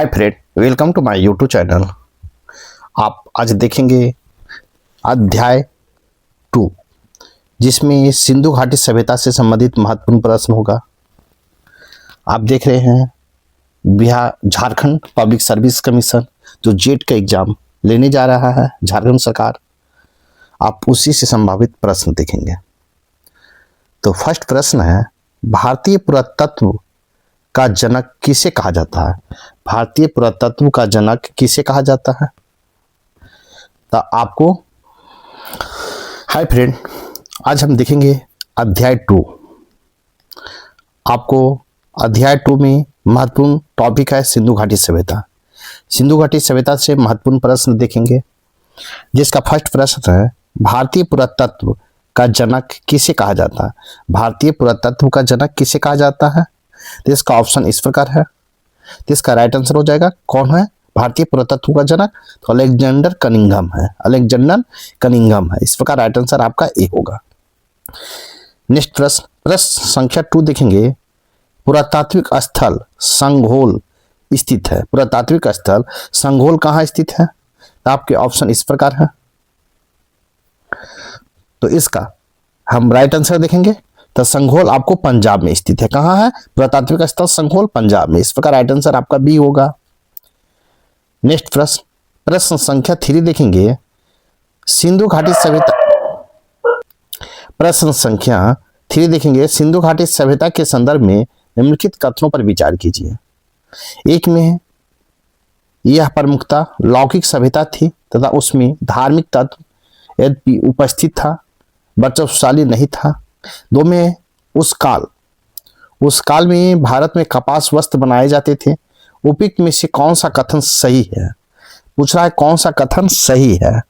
Hi friend, welcome to my YouTube channel. आप आज देखेंगे अध्याय 2, जिसमें सिंधु घाटी सभ्यता से संबंधित महत्वपूर्ण प्रश्न होगा। आप देख रहे हैं Bihar Jharkhand public service commission जो जेट का एग्जाम लेने जा रहा है झारखंड सरकार, आप उसी से संभावित प्रश्न देखेंगे। तो फर्स्ट प्रश्न है, भारतीय पुरातत्व का जनक किसे कहा जाता है? भारतीय पुरातत्व का जनक किसे कहा जाता है? तो आपको हाय फ्रेंड, आज हम देखेंगे अध्याय 2। आपको अध्याय 2 में महत्वपूर्ण टॉपिक है सिंधु घाटी सभ्यता। सिंधु घाटी सभ्यता से महत्वपूर्ण प्रश्न देखेंगे, जिसका फर्स्ट प्रश्न है, भारतीय पुरातत्व का जनक किसे कहा जाता है? भारतीय पुरातत्व का जनक किसे कहा जाता है? तो इसका ऑप्शन इस प्रकार है। तो इसका राइट आंसर हो जाएगा, कौन है भारतीय पुरातत्व का जनक? तो अलेक्जेंडर कनिंघम है। अलेक्जेंडर कनिंघम है। इस प्रकार राइट आंसर आपका ए होगा। नेक्स्ट प्रश्न संख्या 2 देखेंगे, पुरातात्विक स्थल संघोल स्थित है। पुरातात्विक स्थल संघोल कहाँ स्थित है? तो आपके ऑप्शन इस प्रकार है। तो इसका हम राइट आंसर देखेंगे, तो संघोल आपको पंजाब में स्थित है। कहाँ है पुरातात्विक स्थल संघोल? पंजाब में। इस प्रकार राइट आंसर आपका बी होगा। नेक्स्ट प्रश्न संख्या 3 देखेंगे, सिंधु घाटी सभ्यता। प्रश्न संख्या 3 देखेंगे, सिंधु घाटी सभ्यता के संदर्भ में निम्नलिखित कथनों पर विचार कीजिए। एक में है, यह प्रमुखता लौकिक सभ्यता थी तथा उसमें धार्मिक तत्व यद्यपि उपस्थित था, वर्चस्वशाली नहीं था। 2 में उस काल में भारत में कपास वस्त्र बनाए जाते थे। उपयुक्त में से कौन सा कथन सही है? पूछ रहा है कौन सा कथन सही है।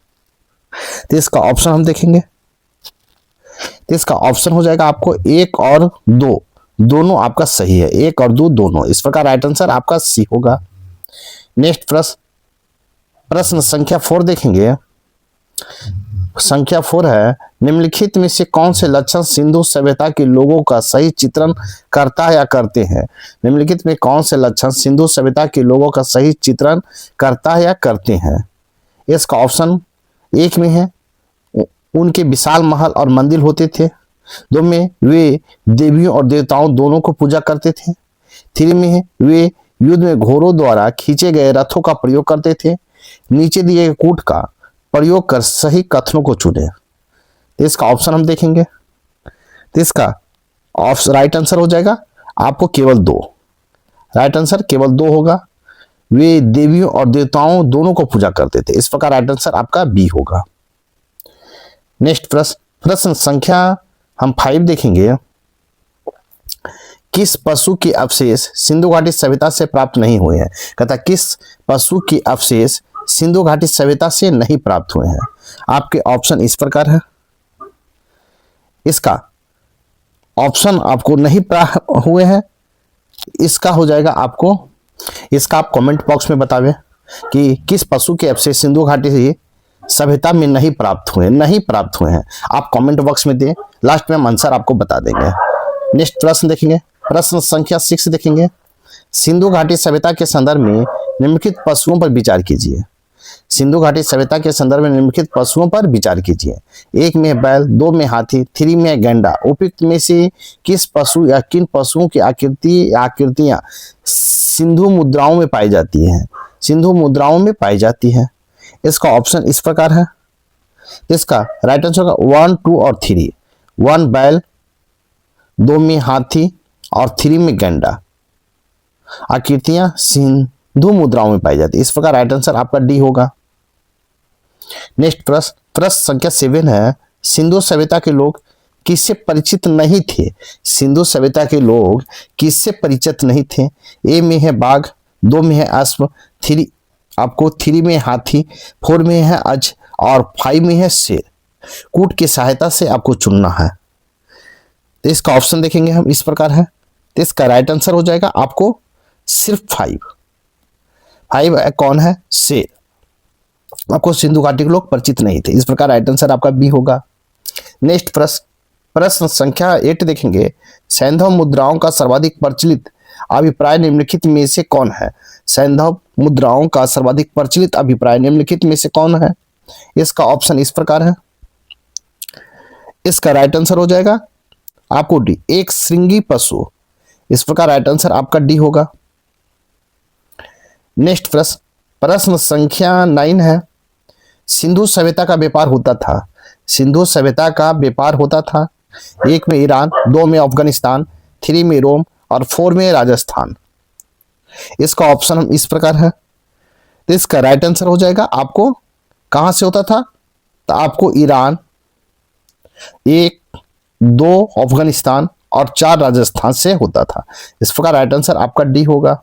तो इसका ऑप्शन हम देखेंगे। तो इसका ऑप्शन हो जाएगा आपको 1 और 2, दोनों आपका सही है। 1 और 2 दोनों। इस प्रकार राइट आंसर आपका सी होगा। नेक्स्ट प्रश्न संख्या 4 देखेंगे। संख्या 4 है, निम्नलिखित में से कौन से लक्षण सिंधु सभ्यता के लोगों का सही चित्रण करता है या करते हैं? निम्नलिखित में कौन से लक्षण सिंधु सभ्यता के लोगों का सही चित्रण करता है या करते हैं? इसका ऑप्शन 1 में है, उनके विशाल महल और मंदिर होते थे। 2 में वे देवियों और देवताओं दोनों को पूजा करते थे। 3 में है, वे युद्ध में घोड़ों द्वारा खींचे गए रथों का प्रयोग करते थे। नीचे दिए गए कूट का प्रयोग कर सही कथनों को चुने। तो इसका ऑप्शन हम देखेंगे। तो इसका राइट आंसर हो जाएगा आपको केवल 2। राइट आंसर केवल 2 होगा। वे देवियों और देवताओं दोनों को पूजा करते थे। इस प्रकार राइट आंसर आपका बी होगा। नेक्स्ट प्रश्न संख्या हम 5 देखेंगे, किस पशु के अवशेष सिंधु घाटी सभ्यता से प्राप्त नहीं हुए हैं? कहता किस पशु के अवशेष सिंधु घाटी सभ्यता से नहीं प्राप्त हुए हैं? आपके ऑप्शन इस प्रकार है। इसका ऑप्शन आपको नहीं प्राप्त हुए हैं, इसका हो जाएगा आपको, इसका आप कमेंट बॉक्स में बतावें कि किस पशु के अवशेष सिंधु घाटी सभ्यता में नहीं प्राप्त हुए हैं। आप कमेंट बॉक्स में दें, लास्ट में हम आंसर आपको बता देंगे। नेक्स्ट प्रश्न देखेंगे। प्रश्न संख्या 6 देखेंगे, सिंधु घाटी सभ्यता के संदर्भ में निम्नलिखित पशुओं पर विचार कीजिए। सिंधु घाटी सभ्यता के संदर्भ में निम्नलिखित पशुओं पर विचार कीजिए। 1 में बैल, 2 में हाथी, 3 में गैंडा। उपयुक्त में से किस पशु या किन पशुओं की आकृतियां सिंधु मुद्राओं में पाई जाती हैं? सिंधु मुद्राओं में पाई जाती है। इसका ऑप्शन इस प्रकार है। इसका राइट आंसर होगा 1, 2 और 3। 1 बैल, 2 में हाथी और 3 में गैंडा। आकृतियां सिंधु मुद्राओं में पाई जाती है। इस प्रकार राइट आंसर आपका डी होगा। नेक्स्ट प्रश्न संख्या 7 है, सिंधु सभ्यता के लोग किससे परिचित नहीं थे? सिंधु सभ्यता के लोग किससे परिचित नहीं थे? ए में है बाघ, 2 में है अश्व, 3 में हाथी, 4 में है अज और 5 में है शेर। कूट की सहायता से आपको चुनना है। तो इसका ऑप्शन देखेंगे हम इस प्रकार है। तो इसका राइट आंसर हो जाएगा आपको सिर्फ 5 कौन है? शेर। आपको सिंधु घाटी के लोग परिचित नहीं थे। इस प्रकार राइट आंसर आपका बी होगा। नेक्स्ट प्रश्न संख्या 8 देखेंगे, सैंधव मुद्राओं का सर्वाधिक प्रचलित अभिप्राय निम्नलिखित में से कौन है? सैंधव मुद्राओं का सर्वाधिक प्रचलित अभिप्राय निम्नलिखित में से कौन है? इसका ऑप्शन इस प्रकार है। इसका राइट आंसर हो जाएगा आपको डी, एक श्रृंगी पशु। इस प्रकार राइट आंसर आपका डी होगा। नेक्स्ट प्रश्न, प्रश्न संख्या 9 है। सिंधु सभ्यता का व्यापार होता था। सिंधु सभ्यता का व्यापार होता था 1 में ईरान, 2 में अफगानिस्तान, 3 में रोम और 4 में राजस्थान। इसका ऑप्शन हम इस प्रकार है। तो इसका राइट आंसर हो जाएगा आपको कहां से होता था? तो आपको ईरान, 1, 2 अफगानिस्तान और 4 राजस्थान से होता था। इस प्रकार राइट आंसर आपका डी होगा।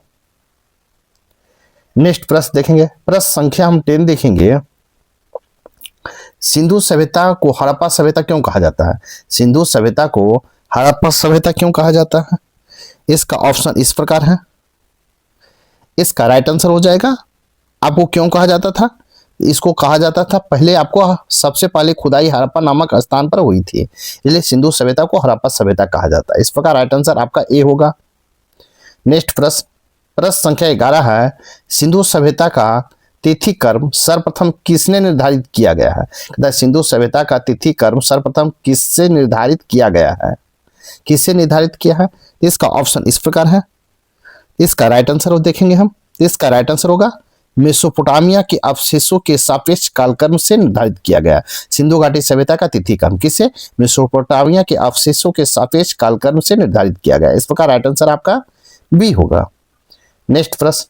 नेक्स्ट प्रश्न देखेंगे, प्रश्न संख्या हम 10 देखेंगे। सिंधु सभ्यता को हड़प्पा सभ्यता क्यों कहा जाता है? सिंधु सभ्यता को हड़प्पा सभ्यता क्यों कहा जाता है? इसका ऑप्शन इस प्रकार है। इसका राइट आंसर हो जाएगा आपको क्यों कहा जाता था? इसको कहा जाता था, पहले आपको सबसे पहले खुदाई हड़प्पा नामक स्थान पर हुई थी, इसलिए सिंधु सभ्यता को हड़प्पा सभ्यता कहा जाता है। इस प्रकार राइट आंसर आपका ए होगा। नेक्स्ट प्रश्न, प्रश्न संख्या 11 है। सिंधु सभ्यता का तिथि कर्म सर्वप्रथम किसने निर्धारित किया गया है? सिंधु सभ्यता का तिथि कर्म सर्वप्रथम किससे निर्धारित किया गया है? किससे निर्धारित किया है? इसका ऑप्शन इस प्रकार है। इसका राइट आंसर देखेंगे हम। इसका राइट आंसर होगा मेसोपोटामिया के अवशेषों के सापेक्ष कालक्रम से निर्धारित किया गया। सिंधु घाटी सभ्यता का तिथि कर्म किससे? मेसोपोटामिया के अवशेषों के सापेक्ष कालक्रम से निर्धारित किया गया। इस प्रकार राइट आंसर आपका बी होगा। नेक्स्ट प्रश्न,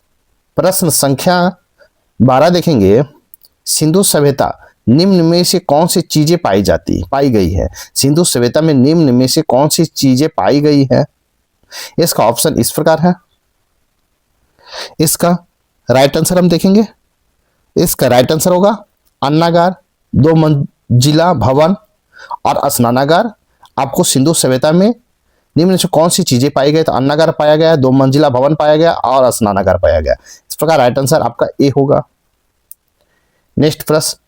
प्रश्न संख्या 12 देखेंगे। सिंधु सभ्यता निम्न में से कौन सी चीजें पाई गई है? सिंधु सभ्यता में निम्न में से कौन सी चीजें पाई गई है? इसका ऑप्शन इस प्रकार है। इसका राइट आंसर हम देखेंगे। इसका राइट आंसर होगा अन्नागार, 2 मंजिला भवन और स्नानागार। आपको सिंधु सभ्यता में निम्न से कौन सी चीजें पाई गई? तो अन्नागार पाया गया, 2 मंजिला भवन पाया गया और स्नानागार पाया गया। इस प्रकार राइट आंसर आपका ए होगा। नेक्स्ट प्रश्न,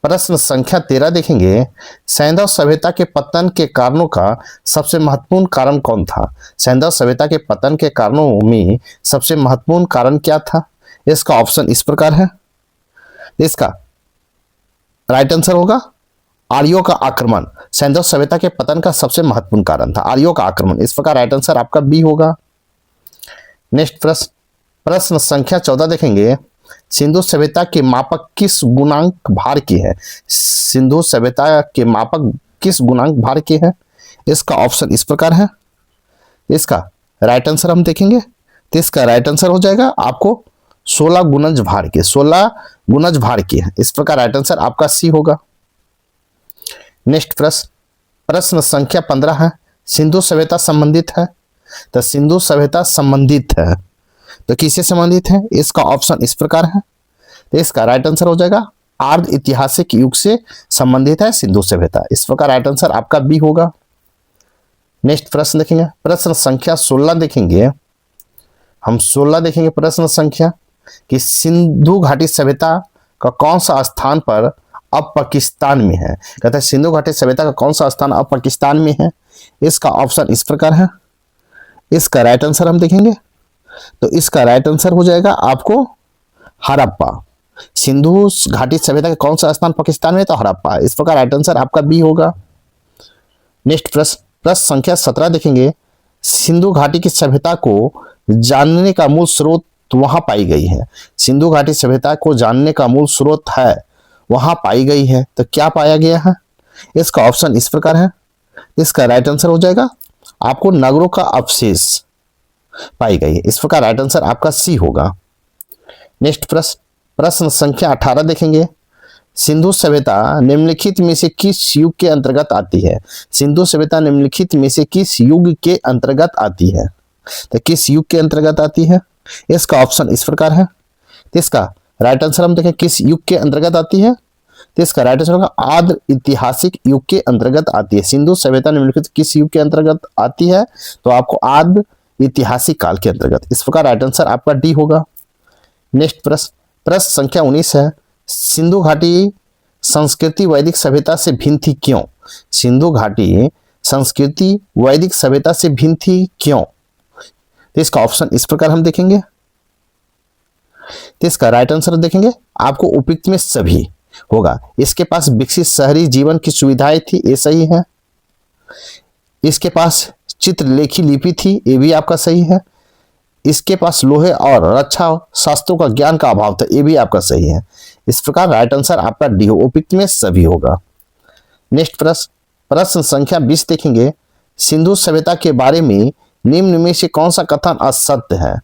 प्रश्न संख्या 13 देखेंगे। सैंधव सभ्यता के पतन के कारणों का सबसे महत्वपूर्ण कारण कौन था? सैंधव सभ्यता के पतन के कारणों में सबसे महत्वपूर्ण कारण क्या था? इसका ऑप्शन इस प्रकार है। इसका राइट आंसर होगा आर्यों का आक्रमण। सैंधव सभ्यता के पतन का सबसे महत्वपूर्ण कारण था आर्यों का आक्रमण। इस प्रकार राइट आंसर आपका बी होगा। नेक्स्ट प्रश्न, प्रश्न संख्या 14 देखेंगे। सिंधु सभ्यता के मापक किस गुणांक भार के हैं? सिंधु सभ्यता के मापक किस गुणांक भार के हैं? इसका ऑप्शन इस प्रकार है। इसका राइट आंसर हम देखेंगे तो इसका राइट आंसर हो जाएगा आपको 16 गुणज भार के। 16 गुणज भार के हैं। इस प्रकार राइट आंसर आपका सी होगा। नेक्स्ट प्रश्न, प्रश्न संख्या 15 है। सिंधु सभ्यता संबंधित है? तो सिंधु सभ्यता संबंधित है तो किससे संबंधित है? इसका ऑप्शन इस प्रकार है। तो इसका राइट आंसर हो जाएगा आर्ध ऐतिहासिक युग से संबंधित है सिंधु सभ्यता। इस प्रकार राइट आंसर आपका बी होगा। नेक्स्ट प्रश्न देखेंगे, प्रश्न संख्या 16 देखेंगे। हम 16 देखेंगे प्रश्न संख्या कि सिंधु घाटी सभ्यता का कौन सा स्थान पर अब पाकिस्तान में है? कहते हैं सिंधु घाटी सभ्यता का कौन सा स्थान अब पाकिस्तान में है? इसका ऑप्शन इस प्रकार है। इसका राइट आंसर हम देखेंगे तो इसका राइट आंसर हो जाएगा आपको हड़प्पा। सिंधु घाटी सभ्यता का कौन सा स्थान पाकिस्तान में है? तो हड़प्पा। इस प्रकार राइट आंसर आपका बी होगा। नेक्स्ट प्रश्न, प्रश्न संख्या 17 देखेंगे। सिंधु घाटी की सभ्यता को जानने का मूल स्रोत वहां पाई गई है। सिंधु घाटी सभ्यता को जानने का मूल स्रोत है वहां पाई गई है तो क्या पाया गया है? इसका ऑप्शन इस प्रकार है। इसका राइट आंसर हो जाएगा आपको नगरों का अवशेष पाई गई है। इस प्रकार राइट आंसर आपका सी होगा। नेक्स्ट प्रश्न, प्रश्न संख्या 18 देखेंगे। सिंधु सभ्यता निम्नलिखित में से किस युग के अंतर्गत आती है? सिंधु सभ्यता निम्नलिखित में से किस युग के अंतर्गत आती है? तो किस युग के अंतर्गत आती है? इसका ऑप्शन इस प्रकार है। तो इसका राइट आंसर हम देखें किस युग के अंतर्गत आती है? तो इसका राइट आंसर होगा आर्ध ऐतिहासिक युग के अंतर्गत आती है। सिंधु सभ्यता निम्नलिखित किस युग के अंतर्गत आती है? तो आपको आर्ध ऐतिहासिक काल के अंतर्गत। इस प्रकार राइट आंसर आपका डी होगा। नेक्स्ट प्रश्न, प्रश्न संख्या 19 है। सिंधु घाटी संस्कृति वैदिक सभ्यता से भिन्न थी क्यों? सिंधु घाटी संस्कृति वैदिक सभ्यता से भिन्न थी क्यों? तो इसका ऑप्शन इस प्रकार हम देखेंगे। तो इसका राइट आंसर देखेंगे आपको उपयुक्त में सभी होगा। इसके पास विकसित शहरी जीवन की सुविधाएं थी, ये सही है। इसके पास चित्रलेखी लिपि थी, ये भी आपका सही है। इसके पास लोहे और रक्षा शास्त्रों का ज्ञान का अभाव था, ये भी आपका सही है। इस प्रकार राइट आंसर आपका डी उपयुक्त में सभी होगा। नेक्स्ट प्रश्न संख्या 20 देखेंगे। सिंधु सभ्यता के बारे में निम्न में से कौन सा कथन असत्य है?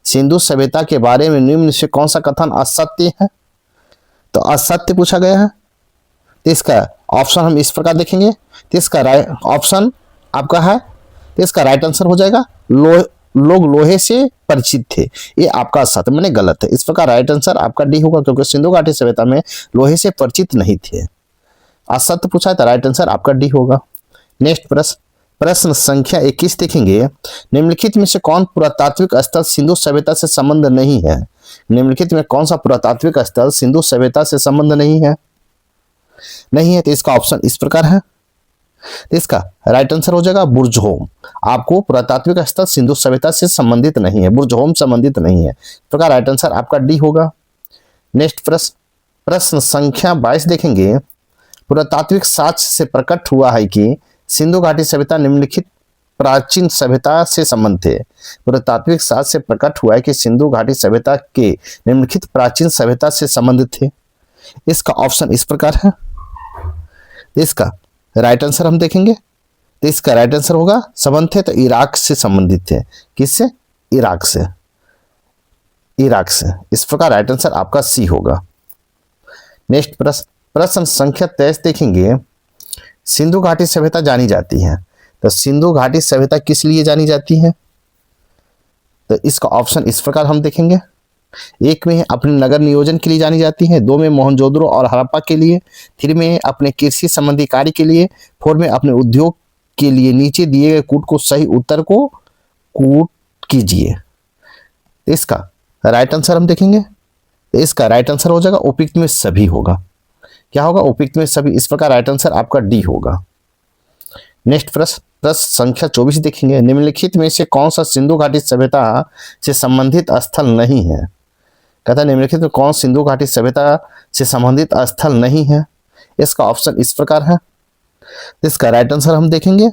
सिंधु सभ्यता के बारे में निम्न से कौन सा कथन असत्य है? तो असत्य पूछा गया है। तो इसका ऑप्शन हम इस प्रकार देखेंगे। तो इसका ऑप्शन आपका है, तो इसका राइट आंसर हो जाएगा लोग लोहे से परिचित थे, ये आपका असत्य मैंने गलत है। इस प्रकार राइट आंसर आपका डी होगा, क्योंकि सिंधु घाटी सभ्यता में लोहे से परिचित नहीं थे। असत्य पूछा है तो राइट आंसर आपका डी होगा। नेक्स्ट प्रश्न संख्या 21 देखेंगे। निम्नलिखित में से कौन पुरातात्विक स्थल सिंधु सभ्यता से संबंध नहीं है? निम्नलिखित में कौन सा पुरातात्विक स्थल सिंधु सभ्यता से संबंध नहीं है? तो इसका ऑप्शन इस प्रकार है। तो इसका राइट आंसर हो जाएगा बुर्जहोम। आपको पुरातात्विक स्थल सिंधु सभ्यता से संबंधित नहीं है, बुर्जहोम संबंधित नहीं है। इस प्रकार राइट आंसर आपका डी होगा। नेक्स्ट प्रश्न संख्या 22 देखेंगे। पुरातात्विक साक्ष्य से प्रकट हुआ है कि सिंधु घाटी सभ्यता निम्नलिखित प्राचीन सभ्यता से संबंध थे। पुरातात्विक साक्ष्य से प्रकट हुआ है कि सिंधु घाटी सभ्यता के निम्नलिखित प्राचीन सभ्यता से संबंधित थे। इसका ऑप्शन इस प्रकार है। इसका राइट आंसर हम देखेंगे। तो इसका राइट आंसर होगा संबंध थे तो इराक से संबंधित थे। किससे? इराक से। इस प्रकार राइट आंसर आपका सी होगा। नेक्स्ट प्रश्न संख्या 23 देखेंगे। सिंधु घाटी सभ्यता जानी जाती है, तो सिंधु घाटी सभ्यता किस लिए जानी जाती है? तो इसका ऑप्शन इस प्रकार हम देखेंगे। एक में अपने नगर नियोजन के लिए जानी जाती है, 2 में मोहनजोदड़ो और हड़प्पा के लिए, 3 में अपने कृषि संबंधी कार्य के लिए, 4 में अपने उद्योग के लिए। नीचे दिए गए कूट को सही उत्तर को कूट कीजिए। इसका राइट आंसर हम देखेंगे। इसका राइट आंसर हो जाएगा उपयुक्त में सभी होगा। क्या होगा? उपयुक्त में सभी। इस प्रकार राइट आंसर आपका डी होगा। नेक्स्ट प्रश्न संख्या 24 देखेंगे। निम्नलिखित में से कौन सा सिंधु घाटी सभ्यता से संबंधित स्थल नहीं है? कहता है निम्नलिखित में कौन सिंधु घाटी सभ्यता से संबंधित स्थल नहीं है? इसका ऑप्शन इस प्रकार है। इसका राइट आंसर हम देखेंगे।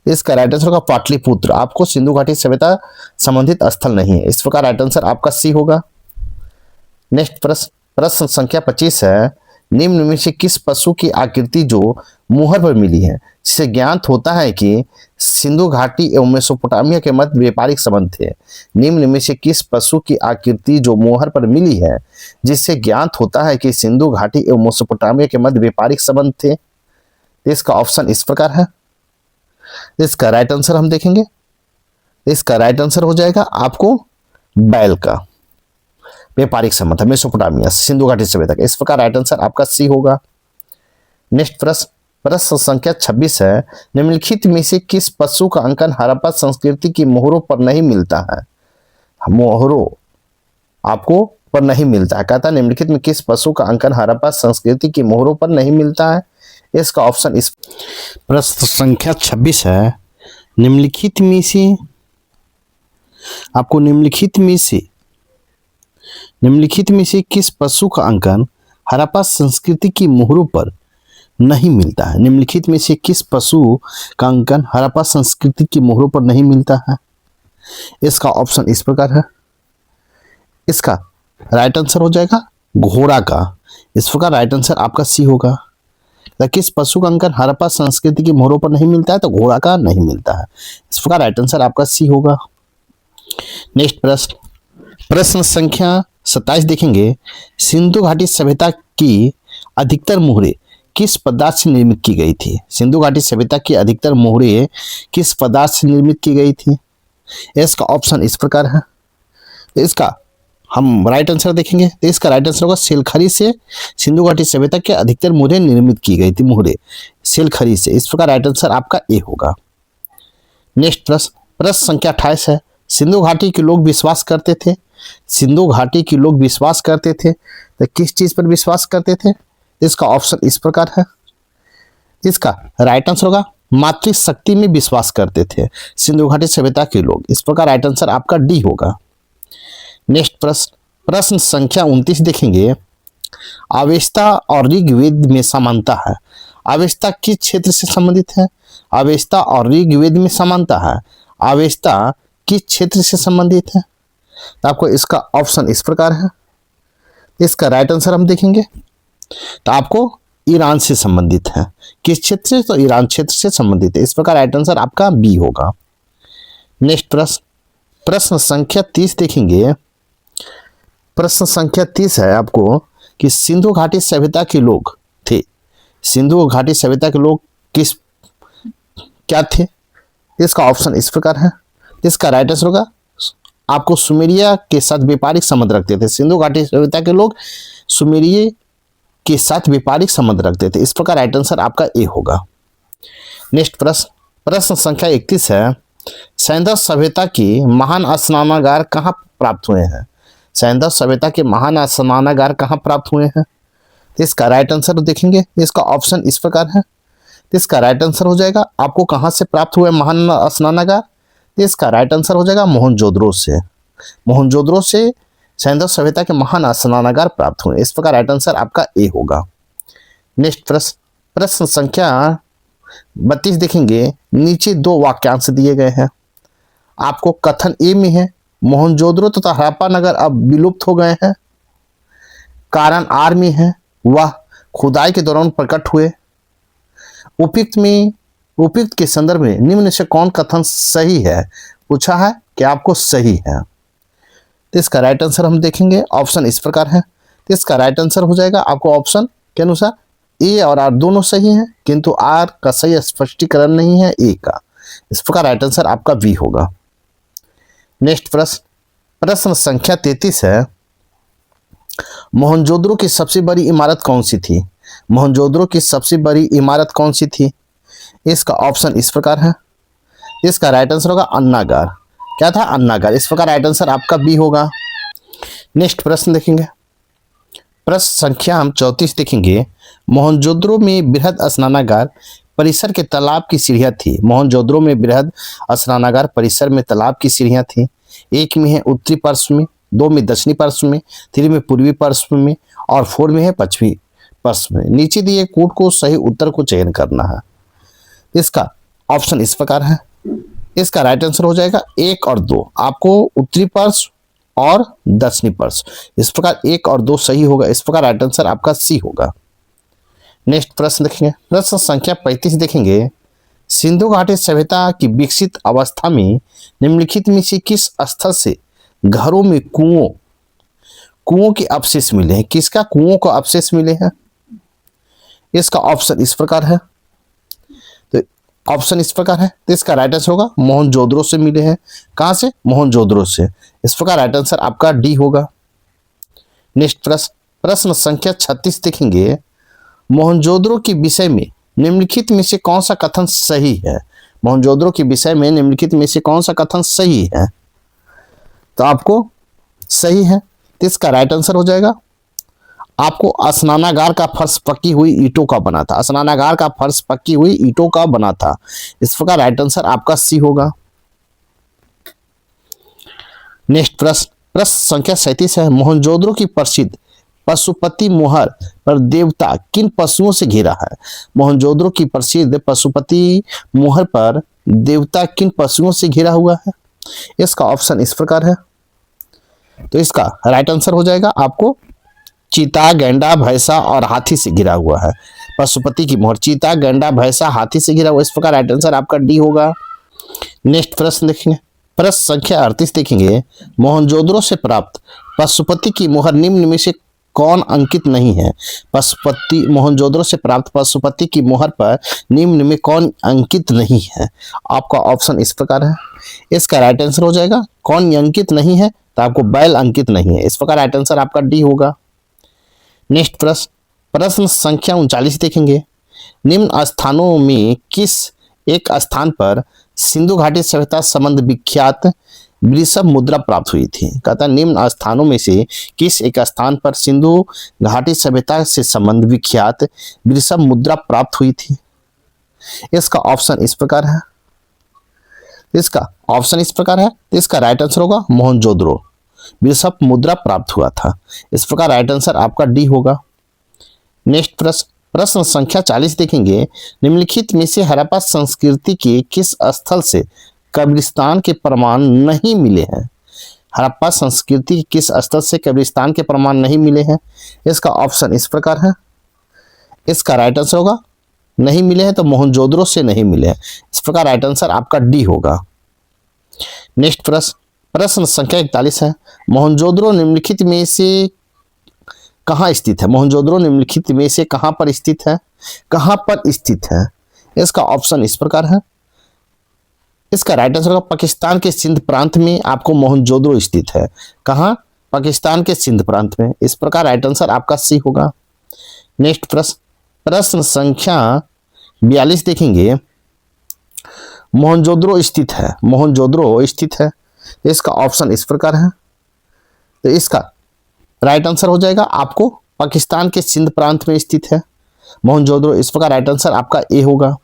इसका राइट आंसर होगा पाटलिपुत्र। आपको सिंधु घाटी सभ्यता संबंधित स्थल नहीं है। इस प्रकार राइट आंसर आपका सी होगा। नेक्स्ट प्रश्न संख्या 25 है। निम्न में से किस पशु की आकृति जो मुहर पर मिली है, जिससे ज्ञात होता है कि सिंधु घाटी एवं मेसोपोटामिया के मध्य व्यापारिक संबंध थे? निम्न में से किस पशु की आकृति जो मुहर पर मिली है, जिससे ज्ञात होता है कि सिंधु घाटी एवं मेसोपोटामिया के मध्य व्यापारिक संबंध थे? इसका ऑप्शन इस प्रकार है। इसका राइट आंसर हम देखेंगे। इसका राइट आंसर हो जाएगा आपको बैल का व्यापारिक संबंध है मेसोपोटामिया सिंधु घाटी सभ्यता का। इस प्रकार राइट आंसर आपका सी होगा। नेक्स्ट प्रश्न संख्या 26 है। निम्नलिखित में से किस पशु का अंकन हड़प्पा संस्कृति की मोहरों पर नहीं मिलता है? मोहरों आपको पर नहीं मिलता है। कहता है निम्नलिखित में किस पशु का अंकन हड़प्पा संस्कृति की मोहरों पर नहीं मिलता है? इसका ऑप्शन इस प्रश्न संख्या 26 है। निम्नलिखित में से आपको निम्नलिखित में से किस पशु का अंकन हड़प्पा संस्कृति की मोहरों पर नहीं मिलता है? निम्नलिखित में से किस पशु का अंकन हड़प्पा संस्कृति की मोहरों पर नहीं मिलता है? इसका ऑप्शन इस प्रकार है। इसका राइट आंसर हो जाएगा घोड़ा का। इस प्रकार राइट आंसर आपका सी होगा। किस पशु का अंकन हड़प्पा संस्कृति की मोहरों पर नहीं मिलता है? तो घोड़ा का नहीं मिलता है। इस प्रकार राइट आंसर आपका सी होगा। नेक्स्ट प्रश्न संख्या 27 देखेंगे। सिंधु घाटी सभ्यता की अधिकतर मोहरें किस पदार्थ से निर्मित की गई थी? सिंधु घाटी सभ्यता की अधिकतर मोहरें किस पदार्थ से निर्मित की गई थी? इसका ऑप्शन इस प्रकार है। इसका हम राइट आंसर देखेंगे। तो इसका राइट आंसर होगा सेलखरी से सिंधु घाटी सभ्यता के अधिकतर मोहरें निर्मित की गई थी। मोहरें सेलखरी से। इस प्रकार राइट आंसर आपका ए होगा। नेक्स्ट प्रश्न संख्या 28 है। सिंधु घाटी के लोग विश्वास करते थे तो किस चीज पर विश्वास करते थे? इसका ऑप्शन इस प्रकार है। इसका राइट आंसर होगा मातृशक्ति में विश्वास करते थे सिंधु घाटी सभ्यता के लोग। इस प्रकार राइट आंसर आपका डी होगा। नेक्स्ट प्रश्न, प्रश्न संख्या 29 देखेंगे। अवेस्ता और ऋग्वेद में समानता है। अवेस्ता किस क्षेत्र से संबंधित है? अवेस्ता और ऋग्वेद में समानता है। अवेस्ता किस क्षेत्र से संबंधित है? तो आपको इसका ऑप्शन इस प्रकार है। इसका राइट आंसर हम देखेंगे तो आपको ईरान से संबंधित है। किस क्षेत्र से? तो ईरान क्षेत्र से संबंधित है। इस प्रकार राइट आंसर आपका बी होगा। नेक्स्ट प्रश्न, प्रश्न संख्या 30 देखेंगे। प्रश्न संख्या 30 है आपको कि सिंधु घाटी सभ्यता के लोग थे। सिंधु घाटी सभ्यता के लोग क्या थे? इसका ऑप्शन इस प्रकार है। इसका राइट आंसर होगा आपको सुमेरिया के साथ व्यापारिक संबंध रखते थे। सिंधु घाटी सभ्यता के लोग सुमेरिया के साथ व्यापारिक संबंध रखते थे। इस प्रकार राइट आंसर आपका ए होगा। नेक्स्ट प्रश्न, प्रश्न संख्या 31 है। सैंधव सभ्यता के महान स्नानागार कहाँ प्राप्त हुए हैं? सैंधव सभ्यता के महान स्नानागार कहाँ प्राप्त हुए हैं? इसका राइट आंसर देखेंगे। इसका ऑप्शन इस प्रकार है। इसका राइट आंसर हो जाएगा आपको कहाँ से प्राप्त हुए महान स्नानागार? इसका राइट आंसर हो जाएगा मोहनजोदड़ो से। मोहनजोदड़ो से सैंधव सभ्यता के महान स्नानागार प्राप्त हुए। इस प्रकार राइट आंसर आपका ए होगा। नेक्स्ट प्रश्न, प्रश्न संख्या 32 देखेंगे। नीचे दो वाक्यांश दिए गए हैं। आपको कथन ए में है मोहनजोदड़ो तथा हड़प्पा नगर अब विलुप्त हो गए हैं। कारण आर में है वह खुदाई के दौरान प्रकट हुए। उपयुक्त के संदर्भ में निम्न से कौन कथन सही है पूछा है कि आपको सही है। तो इसका राइट आंसर हम देखेंगे। ऑप्शन इस प्रकार है। तो इसका राइट आंसर हो जाएगा आपको ऑप्शन के अनुसार ए और आर दोनों सही हैं, किंतु आर का सही स्पष्टीकरण नहीं है ए का। इस प्रकार राइट आंसर आपका बी होगा। नेक्स्ट प्रश्न, प्रश्न संख्या 33 है। मोहनजोदड़ो की सबसे बड़ी इमारत कौन सी थी? मोहनजोदड़ो की सबसे बड़ी इमारत कौन सी थी? इसका ऑप्शन इस प्रकार है। इसका राइट आंसर होगा अन्नागार। क्या था? अन्नागार। इस प्रकार राइट आंसर आपका बी होगा। नेक्स्ट प्रश्न देखेंगे। प्रश्न संख्या हम 34 देखेंगे। मोहनजोदड़ो में बृहद स्नानागार परिसर के तालाब की सीढ़ियां थी। मोहनजोदड़ो में बृहद स्नानागार परिसर में तालाब की सीढ़ियां थी। एक में है उत्तरी पार्श्व में, 2 में दक्षिणी पार्श्व में, 3 में पूर्वी पार्श्व में और 4 में है पश्चिमी पार्श्व में। नीचे दिए कूट को सही उत्तर को चयन करना है। इसका ऑप्शन इस प्रकार है। इसका राइट आंसर हो जाएगा 1 और 2। आपको उत्तरी पार्श्व और दक्षिणी पार्श्व, इस प्रकार 1 और 2 सही होगा। इस प्रकार राइट आंसर आपका सी होगा। नेक्स्ट प्रश्न देखेंगे। प्रश्न संख्या 35 देखेंगे। सिंधु घाटी सभ्यता की विकसित अवस्था में निम्नलिखित में से किस स्थल से घरों में कुओं के अवशेष मिले हैं? किसका कुओं को अवशेष मिले हैं? इसका ऑप्शन इस प्रकार है। तो ऑप्शन इस प्रकार है। तो इसका राइट आंसर होगा मोहनजोदड़ो से मिले हैं। कहां से? मोहनजोदड़ो से। इस प्रकार राइट आंसर आपका डी होगा। नेक्स्ट प्रश्न, प्रश्न संख्या 36 देखेंगे। मोहनजोदड़ो के विषय में निम्नलिखित में से कौन सा कथन सही है? मोहनजोदड़ो के विषय में निम्नलिखित में से कौन सा कथन सही है? तो आपको सही है। तो इसका राइट आंसर हो जाएगा आपको स्नानागार का फर्श पक्की हुई ईंटों का बना था। स्नानागार का फर्श पक्की हुई ईंटों का बना था। इस प्रकार राइट आंसर आपका सी होगा। नेक्स्ट प्रश्न, प्रश्न संख्या 37 है। मोहनजोदड़ो की प्रसिद्ध पशुपति मोहर पर देवता किन पशुओं से घिरा है? मोहनजोदड़ो की प्रसिद्ध पशुपति मोहर पर देवता किन पशुओं से घिरा हुआ है? इसका ऑप्शन इस प्रकार है। तो इसका राइट आंसर हो जाएगा आपको चीता, गैंडा, भैंसा और हाथी से घिरा हुआ है। पशुपति की मोहर चीता, गैंडा, भैंसा, हाथी से घिरा हुआ। इस प्रकार राइट आंसर आपका डी होगा। नेक्स्ट प्रश्न देखेंगे। प्रश्न संख्या 38 देखेंगे। मोहनजोदड़ो से प्राप्त पशुपति की मोहर निम्न में से कौन अंकित नहीं है? मोहनजोदड़ो से प्राप्त पशुपति की मोहर पर निम्न में कौन अंकित नहीं है? आपका ऑप्शन इस प्रकार है। इसका राइट आंसर हो जाएगा कौन अंकित नहीं है? तो आपको बैल अंकित नहीं है। इस प्रकार राइट आंसर आपका डी होगा। नेक्स्ट प्रश्न, प्रश्न संख्या 39 देखेंगे। निम्न स्थानों में किस एक स्थान पर सिंधु घाटी सभ्यता संबंध विख्यात वृषभ मुद्रा प्राप्त हुई थी? कहता है निम्न स्थानों में से किस एक स्थान पर सिंधु घाटी सभ्यता से संबंध विख्यात वृषभ मुद्रा प्राप्त हुई थी? इसका ऑप्शन इस प्रकार है, इसका ऑप्शन इस प्रकार है। इसका राइट आंसर होगा मोहनजोदड़ो, बिशप मुद्रा प्राप्त हुआ था। इस प्रकार राइट आंसर आपका डी होगा। नेक्स्ट प्रश्न, प्रश्न संख्या 40 देखेंगे। निम्नलिखित में से हड़प्पा संस्कृति के किस स्थल से कब्रिस्तान के प्रमाण नहीं मिले हैं? हड़प्पा संस्कृति के किस स्थल से कब्रिस्तान के प्रमाण नहीं मिले हैं? इसका ऑप्शन इस प्रकार है। इसका राइट आंसर होगा, नहीं मिले हैं तो मोहनजोदड़ो से नहीं मिले हैं। इस प्रकार राइट आंसर आपका डी होगा। नेक्स्ट प्रश्न, प्रश्न संख्या 41 है। मोहनजोदड़ो निम्नलिखित में से कहाँ स्थित है? मोहनजोदड़ो निम्नलिखित में से कहाँ पर स्थित है? कहाँ पर स्थित है? इसका ऑप्शन इस प्रकार है। इसका राइट आंसर होगा पाकिस्तान के सिंध प्रांत में आपको मोहनजोदड़ो स्थित है। कहाँ? पाकिस्तान के सिंध प्रांत में। इस प्रकार राइट आंसर आपका सी होगा। नेक्स्ट प्रश्न, प्रश्न संख्या 42 देखेंगे। मोहनजोदड़ो स्थित है, मोहनजोदड़ो स्थित है। इसका ऑप्शन इस प्रकार है। तो इसका राइट आंसर हो जाएगा आपको पाकिस्तान के सिंध प्रांत में स्थित है मोहनजोदड़ो। इस प्रकार राइट आंसर आपका ए होगा।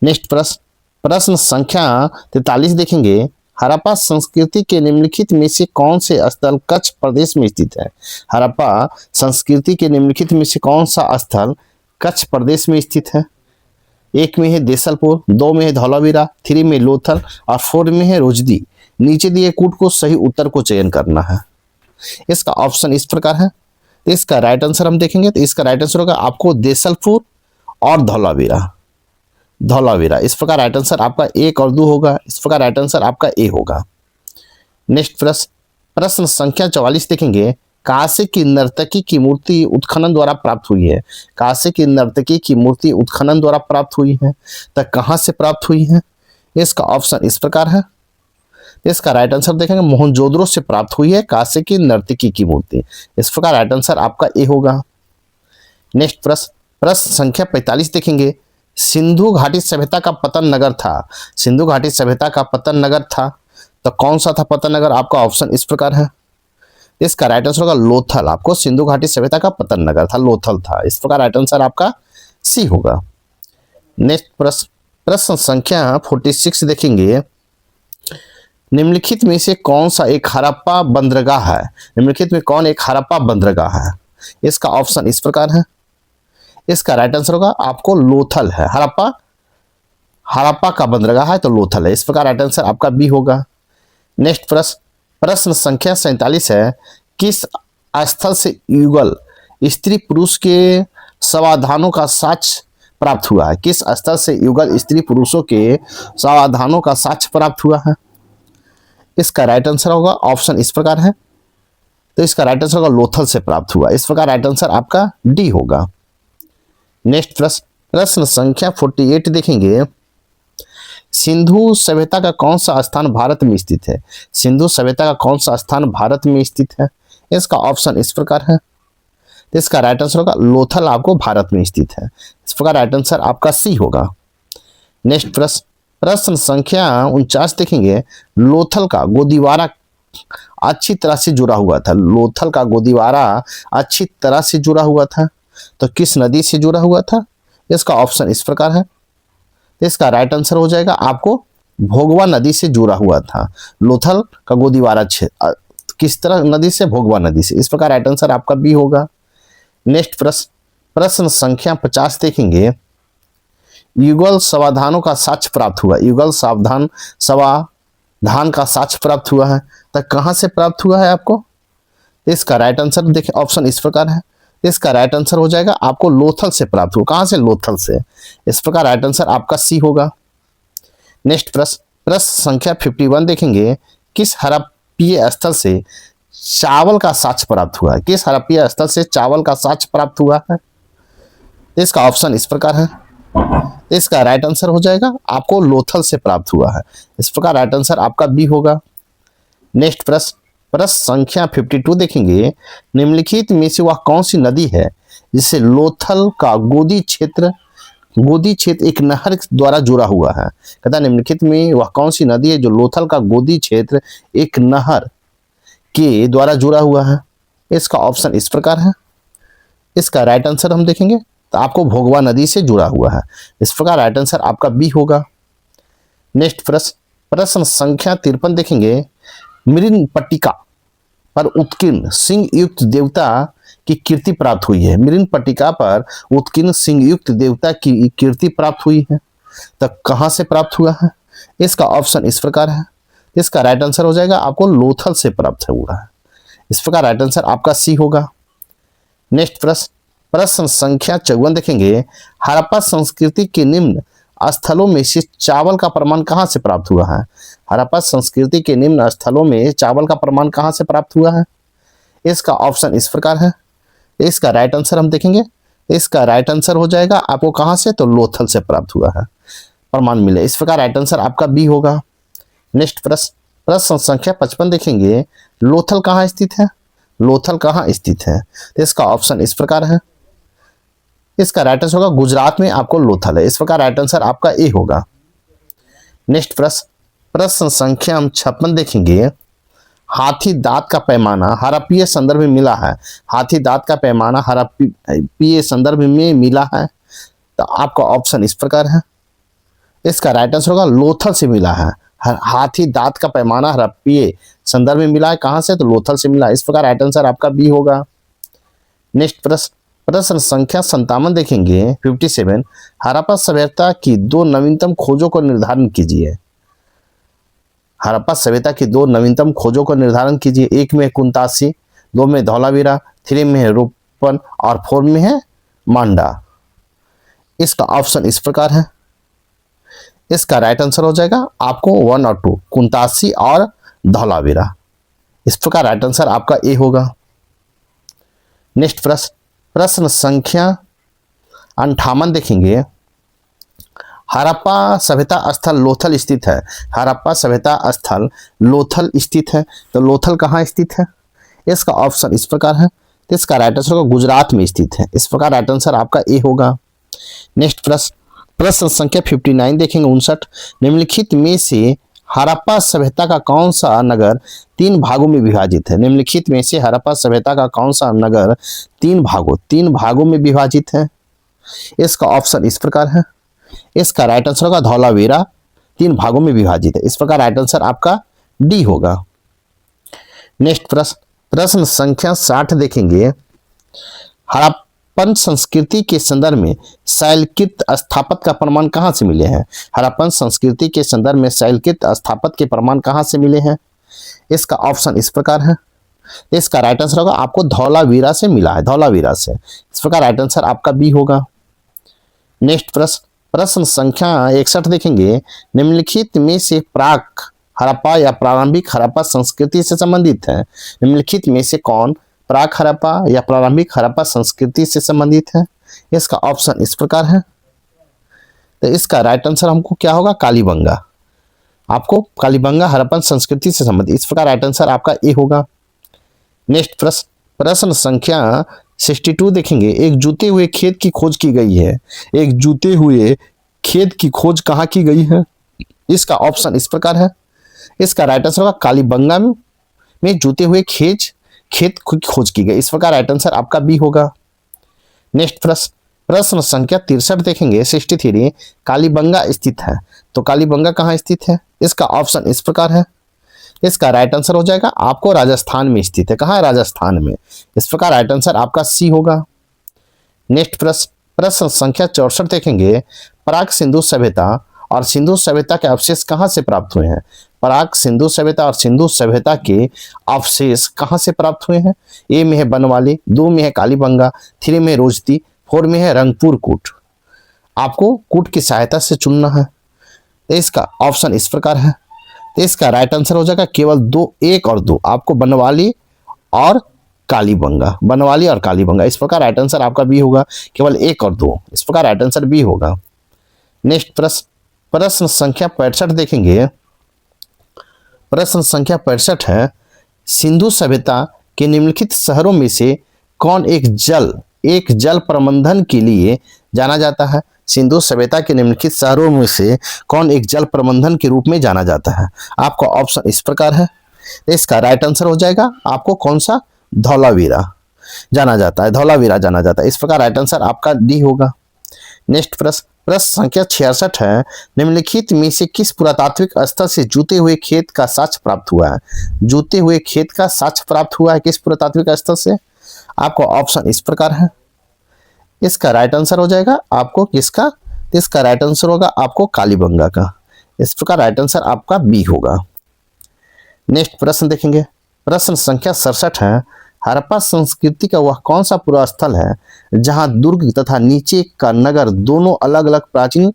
नेक्स्ट प्रश्न, प्रश्न संख्या 43 देखेंगे। हड़प्पा संस्कृति के निम्नलिखित में से कौन से स्थल कच्छ प्रदेश में स्थित है? हड़प्पा संस्कृति के निम्नलिखित में से कौन सा स्थल कच्छ प्रदेश में स्थित है? एक में है देसलपुर, 2 में है धौलावीरा, 3 में लोथल और 4 में है रोजदी। नीचे दिए कूट को सही उत्तर को चयन करना है। इसका ऑप्शन इस प्रकार है। तो इसका राइट आंसर हम देखेंगे तो इसका राइट आंसर होगा आपको देसलपुर और धौलावीरा, धौलावीरा। इस प्रकार राइट आंसर आपका 1 और 2 होगा। इस प्रकार राइट आंसर आपका ए होगा। नेक्स्ट प्रश्न, प्रश्न संख्या 44 देखेंगे। कांसे की नर्तकी की मूर्ति उत्खनन द्वारा प्राप्त हुई है? कांसे की नर्तकी की मूर्ति उत्खनन द्वारा प्राप्त हुई है, तो कहाँ से प्राप्त हुई है? इसका ऑप्शन इस प्रकार है। इसका राइट आंसर देखेंगे मोहनजोदड़ो से प्राप्त हुई है कांसे की नर्तकी की मूर्ति। इस प्रकार राइट आंसर आपका ए होगा। नेक्स्ट प्रश्न, प्रश्न संख्या 45 देखेंगे। सिंधु घाटी सभ्यता का पतन नगर था, सिंधु घाटी सभ्यता का पतन नगर था, तो कौन सा था पतन नगर? आपका ऑप्शन इस प्रकार है। इसका राइट आंसर होगा लोथल। आपको सिंधु घाटी सभ्यता का पतन नगर था, लोथल था। इस प्रकार राइट आंसर आपका सी होगा। नेक्स्ट प्रश्न, प्रश्न संख्या 46 देखेंगे। निम्नलिखित में से कौन सा एक हड़प्पा बंदरगाह है? निम्नलिखित में कौन एक हड़प्पा बंदरगाह है? इसका ऑप्शन इस प्रकार है। इसका राइट आंसर होगा आपको लोथल है। हड़प्पा, हड़प्पा का बंदरगाह है तो लोथल है। इस प्रकार राइट आंसर आपका बी होगा। नेक्स्ट प्रश्न, प्रश्न संख्या 47 है। किस स्थल से युगल स्त्री पुरुष के समाधानों का साक्ष्य प्राप्त हुआ है? किस स्थल से युगल स्त्री पुरुषों के समाधानों का साक्ष्य प्राप्त हुआ है? इसका राइट आंसर होगा ऑप्शन इस प्रकार है। तो इसका राइट आंसर होगा लोथल से प्राप्त हुआ। इस प्रकार राइट आंसर आपका डी होगा। नेक्स्ट प्रश्न, प्रश्न संख्या 48 देखेंगे। सिंधु सभ्यता का कौन सा स्थान भारत में स्थित है? सिंधु सभ्यता का कौन सा स्थान भारत में स्थित है? इसका ऑप्शन इस प्रकार है। इसका राइट आंसर होगा लोथल आपको भारत में स्थित है। इस प्रकार राइट आंसर आपका सी होगा। नेक्स्ट प्रश्न, प्रश्न संख्या 49 देखेंगे। लोथल का गोदीवारा अच्छी तरह से जुड़ा हुआ था, लोथल का गोदीवारा अच्छी तरह से जुड़ा हुआ था, तो किस नदी से जुड़ा हुआ था? इसका ऑप्शन इस प्रकार है। इसका राइट आंसर हो जाएगा आपको भोगवा नदी से जुड़ा हुआ था। लोथल का गोदीवारा किस तरह नदी से? भोगवा नदी से। इस प्रकार राइट आंसर आपका बी होगा। नेक्स्ट प्रश्न, प्रश्न संख्या 50 देखेंगे। युगल समाधानों का साक्ष्य प्राप्त हुआ, युगल सावधान समाधान का साक्ष्य प्राप्त हुआ है, तो कहाँ से प्राप्त हुआ है आपको? इसका राइट आंसर देखिए ऑप्शन इस प्रकार है। इसका राइट आंसर हो जाएगा आपको लोथल से प्राप्त हुआ। कहाँ से? लोथल से। इस प्रकार राइट आंसर आपका सी होगा। नेक्स्ट प्रश्न, प्रश्न संख्या 51 देखेंगे। किस हड़प्पीय स्थल से चावल का साक्ष्य प्राप्त हुआ है? किस हड़प्पीय स्थल से चावल का साक्ष्य प्राप्त हुआ है? इसका ऑप्शन इस प्रकार है। इसका राइट आंसर हो जाएगा आपको लोथल से प्राप्त हुआ है। इस प्रकार राइट आंसर आपका बी होगा। नेक्स्ट प्रश्न, प्रश्न संख्या 52 देखेंगे। निम्नलिखित में से वह कौन सी नदी है जिससे लोथल का गोदी क्षेत्र एक नहर द्वारा जुड़ा हुआ है? कहता है निम्नलिखित में वह कौन सी नदी है जो लोथल का गोदी क्षेत्र एक नहर के द्वारा जुड़ा हुआ है? इसका ऑप्शन इस प्रकार है। इसका राइट आंसर हम देखेंगे तो आपको भोगवा नदी से जुड़ा हुआ है। इस प्रकार राइट आंसर आपका बी होगा। नेक्स्ट प्रश्न, प्रश्न संख्या 53 देखेंगे। मृन पट्टिका पर उत्कीर्ण सिंह युक्त देवता की कीर्ति प्राप्त हुई है। मृन पट्टिका पर उत्कीर्ण सिंह युक्त देवता की कीर्ति प्राप्त हुई है, तो कहां से प्राप्त हुआ है? इसका ऑप्शन इस प्रकार है। इसका राइट आंसर हो जाएगा आपको लोथल से प्राप्त हुआ है। इस प्रकार राइट आंसर आपका सी होगा। नेक्स्ट प्रश्न, प्रश्न संख्या 54 देखेंगे। हड़प्पा संस्कृति के निम्न स्थलों में से चावल का प्रमाण कहां से प्राप्त हुआ है? हड़प्पा संस्कृति के निम्न स्थलों में चावल का प्रमाण कहां से प्राप्त हुआ है? इसका ऑप्शन इस प्रकार है। इसका राइट आंसर हम देखेंगे। इसका राइट आंसर हो जाएगा आपको कहां से, तो लोथल से प्राप्त हुआ है प्रमाण मिले। इस प्रकार राइट आंसर आपका बी होगा। नेक्स्ट प्रश्न, प्रश्न संख्या 55 देखेंगे। लोथल कहाँ स्थित है? लोथल कहाँ स्थित है? तो इसका ऑप्शन इस प्रकार है। इसका राइट आंसर होगा गुजरात में आपको लोथल है। इस प्रकार राइट आंसर आपका ए होगा। नेक्स्ट प्रश्न, प्रश्न संख्या हम 56 देखेंगे। हाथी दांत का पैमाना हड़प्पीय संदर्भ में मिला है। हाथी दांत का पैमाना हड़प्पीय संदर्भ में मिला है, तो आपका ऑप्शन इस प्रकार है। इसका राइट आंसर होगा लोथल से मिला है। हाथी दांत का पैमाना हड़प्पीय संदर्भ में मिला है, कहां से, तो लोथल से मिला है। इस प्रकार राइट आंसर आपका बी होगा। नेक्स्ट प्रश्न, प्रश्न संख्या 57 देखेंगे। 57, हड़प्पा सभ्यता की 2 नवीनतम खोजों को निर्धारण कीजिए। हड़प्पा सभ्यता की 2 नवीनतम खोजों को निर्धारण कीजिए। 1 में कुंतासी, 2 में धौलावीरा, 3 में है रूपन और 4 में है मांडा। इसका ऑप्शन इस प्रकार है। इसका राइट आंसर हो जाएगा आपको 1 और 2, कुंतासी और धौलावीरा। इस प्रकार राइट आंसर आपका ए होगा। नेक्स्ट प्रश्न, प्रश्न संख्या 58 देखेंगे। हड़प्पा सभ्यता स्थल लोथल स्थित है। हड़प्पा सभ्यता स्थल लोथल स्थित है, तो लोथल कहाँ स्थित है? इसका ऑप्शन इस प्रकार है। तो इसका राइट आंसर होगा गुजरात में स्थित है। इस प्रकार राइट आंसर आपका ए होगा। नेक्स्ट प्रश्न, प्रश्न संख्या 59 देखेंगे। 59, निम्नलिखित में से हड़प्पा सभ्यता का कौन सा नगर 3 भागों में विभाजित है? निम्नलिखित में से हड़प्पा सभ्यता का कौन सा नगर 3 भागों में विभाजित है? इसका ऑप्शन इस प्रकार है। इसका राइट आंसर होगा धौलावीरा 3 भागों में विभाजित है। इस प्रकार राइट आंसर आपका डी होगा। नेक्स्ट प्रश्न, प्रश्न संख्या 60 देखेंगे। हड़प्पन संस्कृति के संदर्भ में शैलकृत स्थापत्य का प्रमाण कहां से मिले हैं? हड़प्पन संस्कृति के संदर्भ में शैलकृत स्थापत्य के प्रमाण कहां से मिले हैं? इसका ऑप्शन इस प्रकार है। इसका राइट आंसर होगा आपको धौलावीरा से मिला है, धौलावीरा से। इस प्रकार राइट आंसर आपका बी होगा। नेक्स्ट प्रश्न, प्रश्न संख्या 61 देखेंगे। निम्नलिखित में से प्राक हड़प्पा या प्रारंभिक हड़प्पा संस्कृति से संबंधित है। निम्नलिखित में से कौन प्राक हड़प्पा या प्रारंभिक हड़प्पा संस्कृति से संबंधित है? इसका ऑप्शन इस प्रकार है। तो इसका राइट आंसर हमको क्या होगा? कालीबंगा। आपको कालीबंगा हड़प्पन संस्कृति से संबंधित। इस प्रकार राइट आंसर आपका ए होगा। नेक्स्ट प्रश्न, प्रश्न संख्या 62 देखेंगे। एक जूते हुए खेत की खोज की गई है। एक जूते हुए खेत की खोज कहाँ की गई है? इसका ऑप्शन इस प्रकार है। इसका राइट आंसर होगा कालीबंगा में जूते हुए खेत की खोज की गई। इस प्रकार राइट आंसर आपका बी होगा। नेक्स्ट प्रश्न, प्रश्न संख्या 63 देखेंगे। 63, कालीबंगा स्थित है, तो कालीबंगा कहाँ स्थित है? इसका ऑप्शन इस प्रकार है। इसका राइट आंसर हो जाएगा आपको राजस्थान में स्थित है। कहाँ है? राजस्थान में। इस प्रकार राइट आंसर आपका सी होगा। नेक्स्ट प्रश्न, प्रश्न संख्या 64 देखेंगे। प्राक सिंधु सभ्यता और सिंधु सभ्यता के अवशेष कहाँ से प्राप्त हुए हैं? प्राक सिंधु सभ्यता और सिंधु सभ्यता के अवशेष कहाँ से प्राप्त हुए हैं? ए में है बनवाली, 2 में है कालीबंगा, 3 में रोजती, 4 में है रंगपुर कूट। आपको कूट की सहायता से चुनना है। इसका ऑप्शन इस प्रकार है। तो इसका राइट आंसर हो जाएगा केवल 2, 1 और 2। आपको बनवाली और कालीबंगा, बनवाली और कालीबंगा। इस प्रकार राइट आंसर आपका बी होगा। केवल 1 और 2। इस प्रकार राइट आंसर बी होगा। नेक्स्ट प्रश्न, प्रश्न संख्या 65 देखेंगे। प्रश्न संख्या 65 है। सिंधु सभ्यता के निम्नलिखित शहरों में से कौन एक जल प्रबंधन के लिए जाना जाता है? सिंधु सभ्यता के निम्नलिखित शहरों में से कौन एक जल प्रबंधन के रूप में जाना जाता है? आपका ऑप्शन इस प्रकार है। इसका राइट आंसर हो जाएगा आपको कौन सा? धौलावीरा। जाना जाता है, धौलावीरा जाना जाता है। इस प्रकार राइट आंसर आपका डी होगा। नेक्स्ट प्रश्न, प्रश्न संख्या 66 है, निम्नलिखित में से किस पुरातात्विक स्थल से जूते हुए खेत का साक्ष्य प्राप्त हुआ है? जूते हुए खेत का साक्ष्य प्राप्त हुआ है किस पुरातात्विक स्थल से? आपको ऑप्शन इस प्रकार है। इसका राइट आंसर हो जाएगा आपको किसका? इसका राइट आंसर होगा आपको कालीबंगा का। इस प्रकार राइट आंसर आपका बी होगा। नेक्स्ट प्रश्न देखेंगे, प्रश्न संख्या 67 है, हड़प्पा संस्कृति का वह कौन सा पूरा स्थल है जहां दुर्ग तथा नीचे का नगर दोनों अलग अलग प्राचीन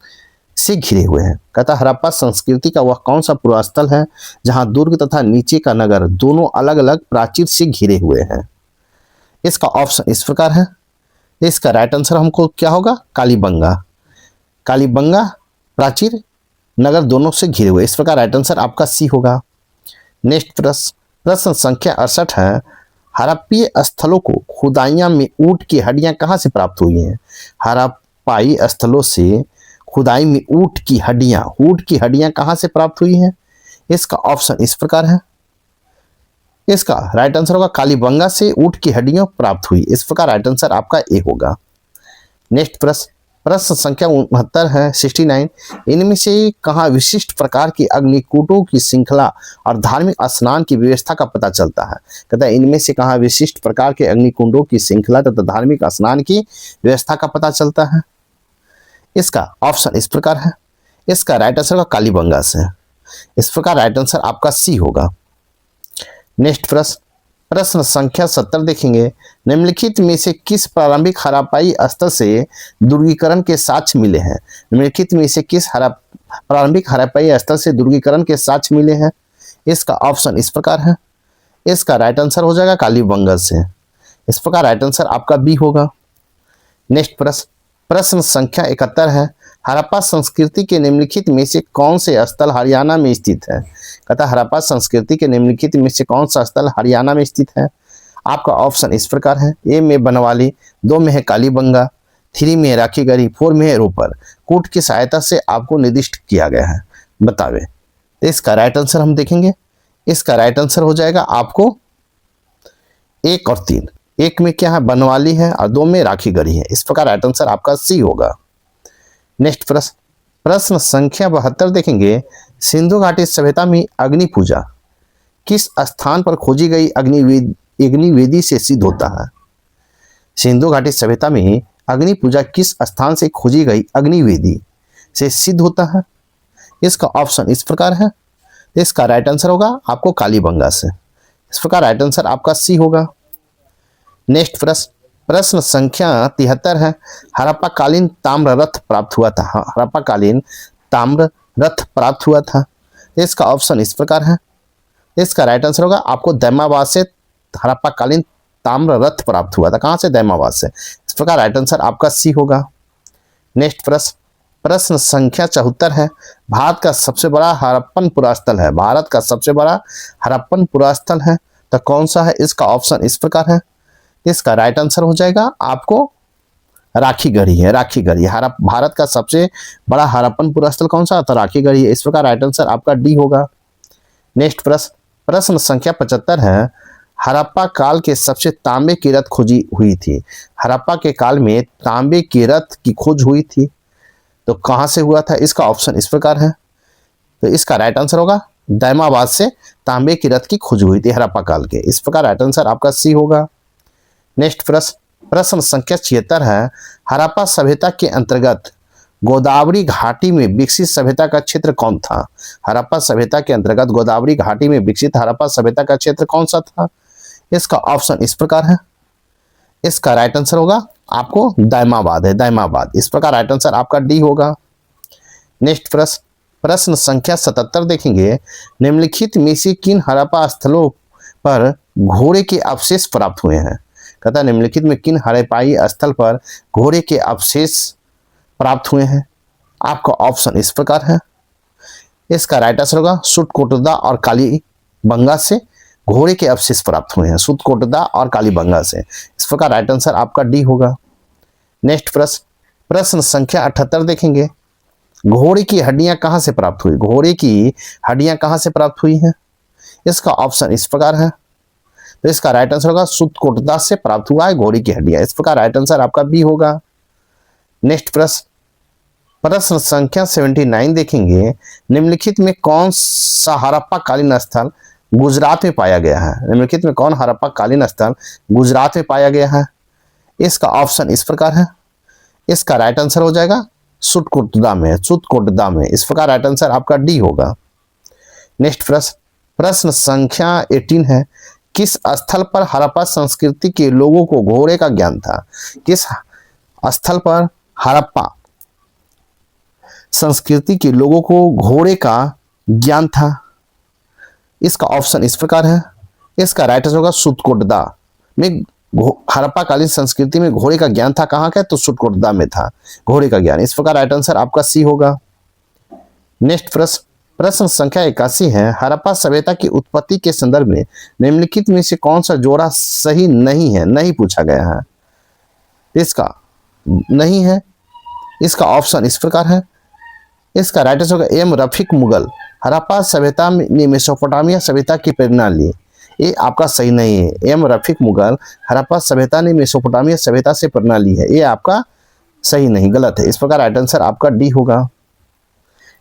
से घिरे हुए हैं? कहता हड़प्पा संस्कृति का वह कौन सा पूरा स्थल है जहां दुर्ग तथा नीचे का नगर दोनों अलग अलग प्राचीर से घिरे हुए हैं? इसका ऑप्शन इस प्रकार है। इसका राइट आंसर हमको क्या होगा? कालीबंगा। कालीबंगा प्राचीर नगर दोनों से घिरे हुए, इस प्रकार राइट आंसर आपका सी होगा। नेक्स्ट प्रश्न, प्रश्न संख्या 68 है, हड़प्पीय स्थलों को खुदाइयां में ऊंट की हड्डियां कहां से प्राप्त हुई हैं? हड़प्पाई स्थलों से खुदाई में ऊंट की हड्डियां कहां से प्राप्त हुई हैं? इसका ऑप्शन इस प्रकार है। इसका राइट आंसर होगा कालीबंगा से ऊंट की हड्डियां प्राप्त हुई, इस प्रकार राइट आंसर आपका ए होगा। नेक्स्ट प्रश्न, प्रश्न संख्या 69 है, 69, इनमें से कहाँ विशिष्ट प्रकार के अग्निकूटों की श्रृंखला और धार्मिक स्नान की व्यवस्था का पता चलता है? कहता है इनमें से कहाँ विशिष्ट प्रकार के अग्निकुंडों की श्रृंखला तथा धार्मिक स्नान की व्यवस्था का पता चलता है? इसका ऑप्शन इस प्रकार है। इसका राइट आंसर होगा कालीबंगा से, इस प्रकार राइट आंसर आपका सी होगा। नेक्स्ट प्रश्न, प्रश्न संख्या 70 देखेंगे, निम्नलिखित में से किस प्रारंभिक हड़प्पाई स्थल से दुर्गीकरण के साक्ष्य मिले हैं? निम्नलिखित में से किस प्रारंभिक हड़प्पाई स्थल से दुर्गीकरण के साक्ष्य मिले हैं? इसका ऑप्शन इस प्रकार है। इसका राइट आंसर हो जाएगा कालीबंगा से, इस प्रकार राइट आंसर आपका बी होगा। नेक्स्ट प्रश्न, प्रश्न संख्या 71 है, हड़प्पा संस्कृति के निम्नलिखित में से कौन से स्थल हरियाणा में स्थित है? कहता है हड़प्पा संस्कृति के निम्नलिखित में से कौन सा स्थल हरियाणा में स्थित है? आपका ऑप्शन इस प्रकार है। ए में बनवाली, 2 में है कालीबंगा, 3 में है राखीगढ़ी, 4 में है रोपर। कूट की सहायता से आपको निर्दिष्ट किया गया है, बतावे। तो इसका राइट आंसर हम देखेंगे। इसका राइट आंसर हो जाएगा आपको 1 और 3। 1 में क्या है? बनवाली है और 2 में राखीगढ़ी है, इस प्रकार राइट आंसर आपका सी होगा। नेक्स्ट प्रश्न, प्रश्न संख्या 72 देखेंगे, सिंधु घाटी सभ्यता में अग्नि पूजा किस स्थान पर खोजी गई अग्निवेदी से सिद्ध होता है? सिंधु घाटी सभ्यता में अग्नि पूजा किस स्थान से खोजी गई अग्निवेदी से सिद्ध होता है? इसका ऑप्शन इस प्रकार है। इसका राइट आंसर होगा आपको कालीबंगा से, इस प्रकार राइट आंसर आपका सी होगा। नेक्स्ट प्रश्न, प्रश्न संख्या 73 है, हड़प्पा कालीन ताम्र रथ प्राप्त हुआ था? हड़प्पा कालीन ताम्र रथ प्राप्त हुआ था, इसका ऑप्शन इस प्रकार है। इसका राइट आंसर होगा आपको दैमाबाद से हड़प्पा कालीन ताम्र रथ प्राप्त हुआ था। कहां से? दैमाबाद से, इस प्रकार राइट आंसर आपका सी होगा। नेक्स्ट प्रश्न, प्रश्न संख्या 74 है, भारत का सबसे बड़ा हड़प्पन पुरास्थल है? भारत का सबसे बड़ा हड़प्पन पुरास्थल है तो कौन सा है? इसका ऑप्शन इस प्रकार है। इसका राइट आंसर हो जाएगा आपको राखीगढ़ी है। राखीगढ़ी भारत का सबसे बड़ा हड़प्पन पुरास्थल कौन सा? तो राखीगढ़ी है, इस प्रकार राइट आंसर आपका डी होगा। नेक्स्ट प्रश्न, प्रश्न संख्या 75 है, हड़प्पा काल के सबसे तांबे की रथ खोजी हुई थी? हड़प्पा के काल में तांबे की रथ की खोज हुई थी तो कहां से हुआ था? इसका ऑप्शन इस प्रकार है। तो इसका राइट आंसर होगा दैमाबाद से तांबे की रथ की खोज हुई थी हड़प्पा काल के, इस प्रकार राइट आंसर आपका सी होगा। नेक्स्ट प्रश्न, प्रश्न संख्या 76 है, हड़प्पा सभ्यता के अंतर्गत गोदावरी घाटी में विकसित सभ्यता का क्षेत्र कौन था? हड़प्पा सभ्यता के अंतर्गत गोदावरी घाटी में विकसित हड़प्पा सभ्यता का क्षेत्र कौन सा था? इसका ऑप्शन इस प्रकार है। इसका राइट आंसर होगा आपको दैमाबाद है, दैमाबाद, इस प्रकार राइट आंसर आपका डी होगा। नेक्स्ट प्रश्न, प्रश्न संख्या 77 देखेंगे, निम्नलिखित में से किन हड़प्पा स्थलों पर घोड़े के अवशेष प्राप्त हुए हैं? कहता है निम्नलिखित में किन हड़प्पाई स्थल पर घोड़े के अवशेष प्राप्त हुए हैं? आपका ऑप्शन इस प्रकार है। इसका राइट आंसर होगा सुटकोटदा और कालीबंगा से घोड़े के अवशेष प्राप्त हुए हैं, सुटकोटदा और कालीबंगा से, इस प्रकार राइट आंसर आपका डी होगा। नेक्स्ट प्रश्न, प्रश्न संख्या 78 देखेंगे, घोड़े की हड्डियां कहां से प्राप्त हुई? घोड़े की हड्डियां कहां से प्राप्त हुई हैं? इसका ऑप्शन इस प्रकार है। तो इसका राइट आंसर होगा सूत्रकोटदा से प्राप्त हुआ है घोड़ी की हड्डियां। इस प्रकार राइट आंसर आपका बी होगा। नेक्स्ट प्रश्न, प्रश्न संख्या 79 देखेंगे, निम्नलिखित में कौन सा हड़प्पा कालीन स्थल गुजरात में पाया गया है? निम्नलिखित में कौन हड़प्पा कालीन स्थल गुजरात में पाया गया है? इसका ऑप्शन इस प्रकार है। इसका राइट आंसर हो जाएगा सूत्रकोटदा में, सूत्रकोटदा में। इस प्रकार राइट आंसर आपका डी होगा। नेक्स्ट प्रश्न, प्रश्न संख्या 18 है, किस स्थल पर हड़प्पा संस्कृति के लोगों को घोड़े का ज्ञान था? किस स्थल पर हड़प्पा संस्कृति के लोगों को घोड़े का ज्ञान था? इसका ऑप्शन इस प्रकार है। इसका राइट आंसर होगा सूत्रकोटदा में। हड़प्पा कालीन संस्कृति में घोड़े का ज्ञान था कहाँ का? तो सूत्रकोटदा में था घोड़े का ज्ञान। इस प्रकार राइट आंसर आपका सी होगा। नेक्स्ट प्रश्न, प्रश्न संख्या 81 है, हड़प्पा सभ्यता की उत्पत्ति के संदर्भ में निम्नलिखित में से कौन सा जोड़ा सही नहीं है? नहीं पूछा गया है, इसका नहीं है। इसका ऑप्शन इस प्रकार है। इसका राइट आंसर होगा एम रफीक मुगल, हड़प्पा सभ्यता ने मेसोपोटामिया सभ्यता की प्रेरणा ली। ये आपका सही नहीं है। एम रफीक मुगल, हड़प्पा सभ्यता ने मेसोपोटामिया सभ्यता से प्रेरणा ली है, ये आपका सही नहीं, गलत है। इस प्रकार राइट आंसर आपका डी होगा।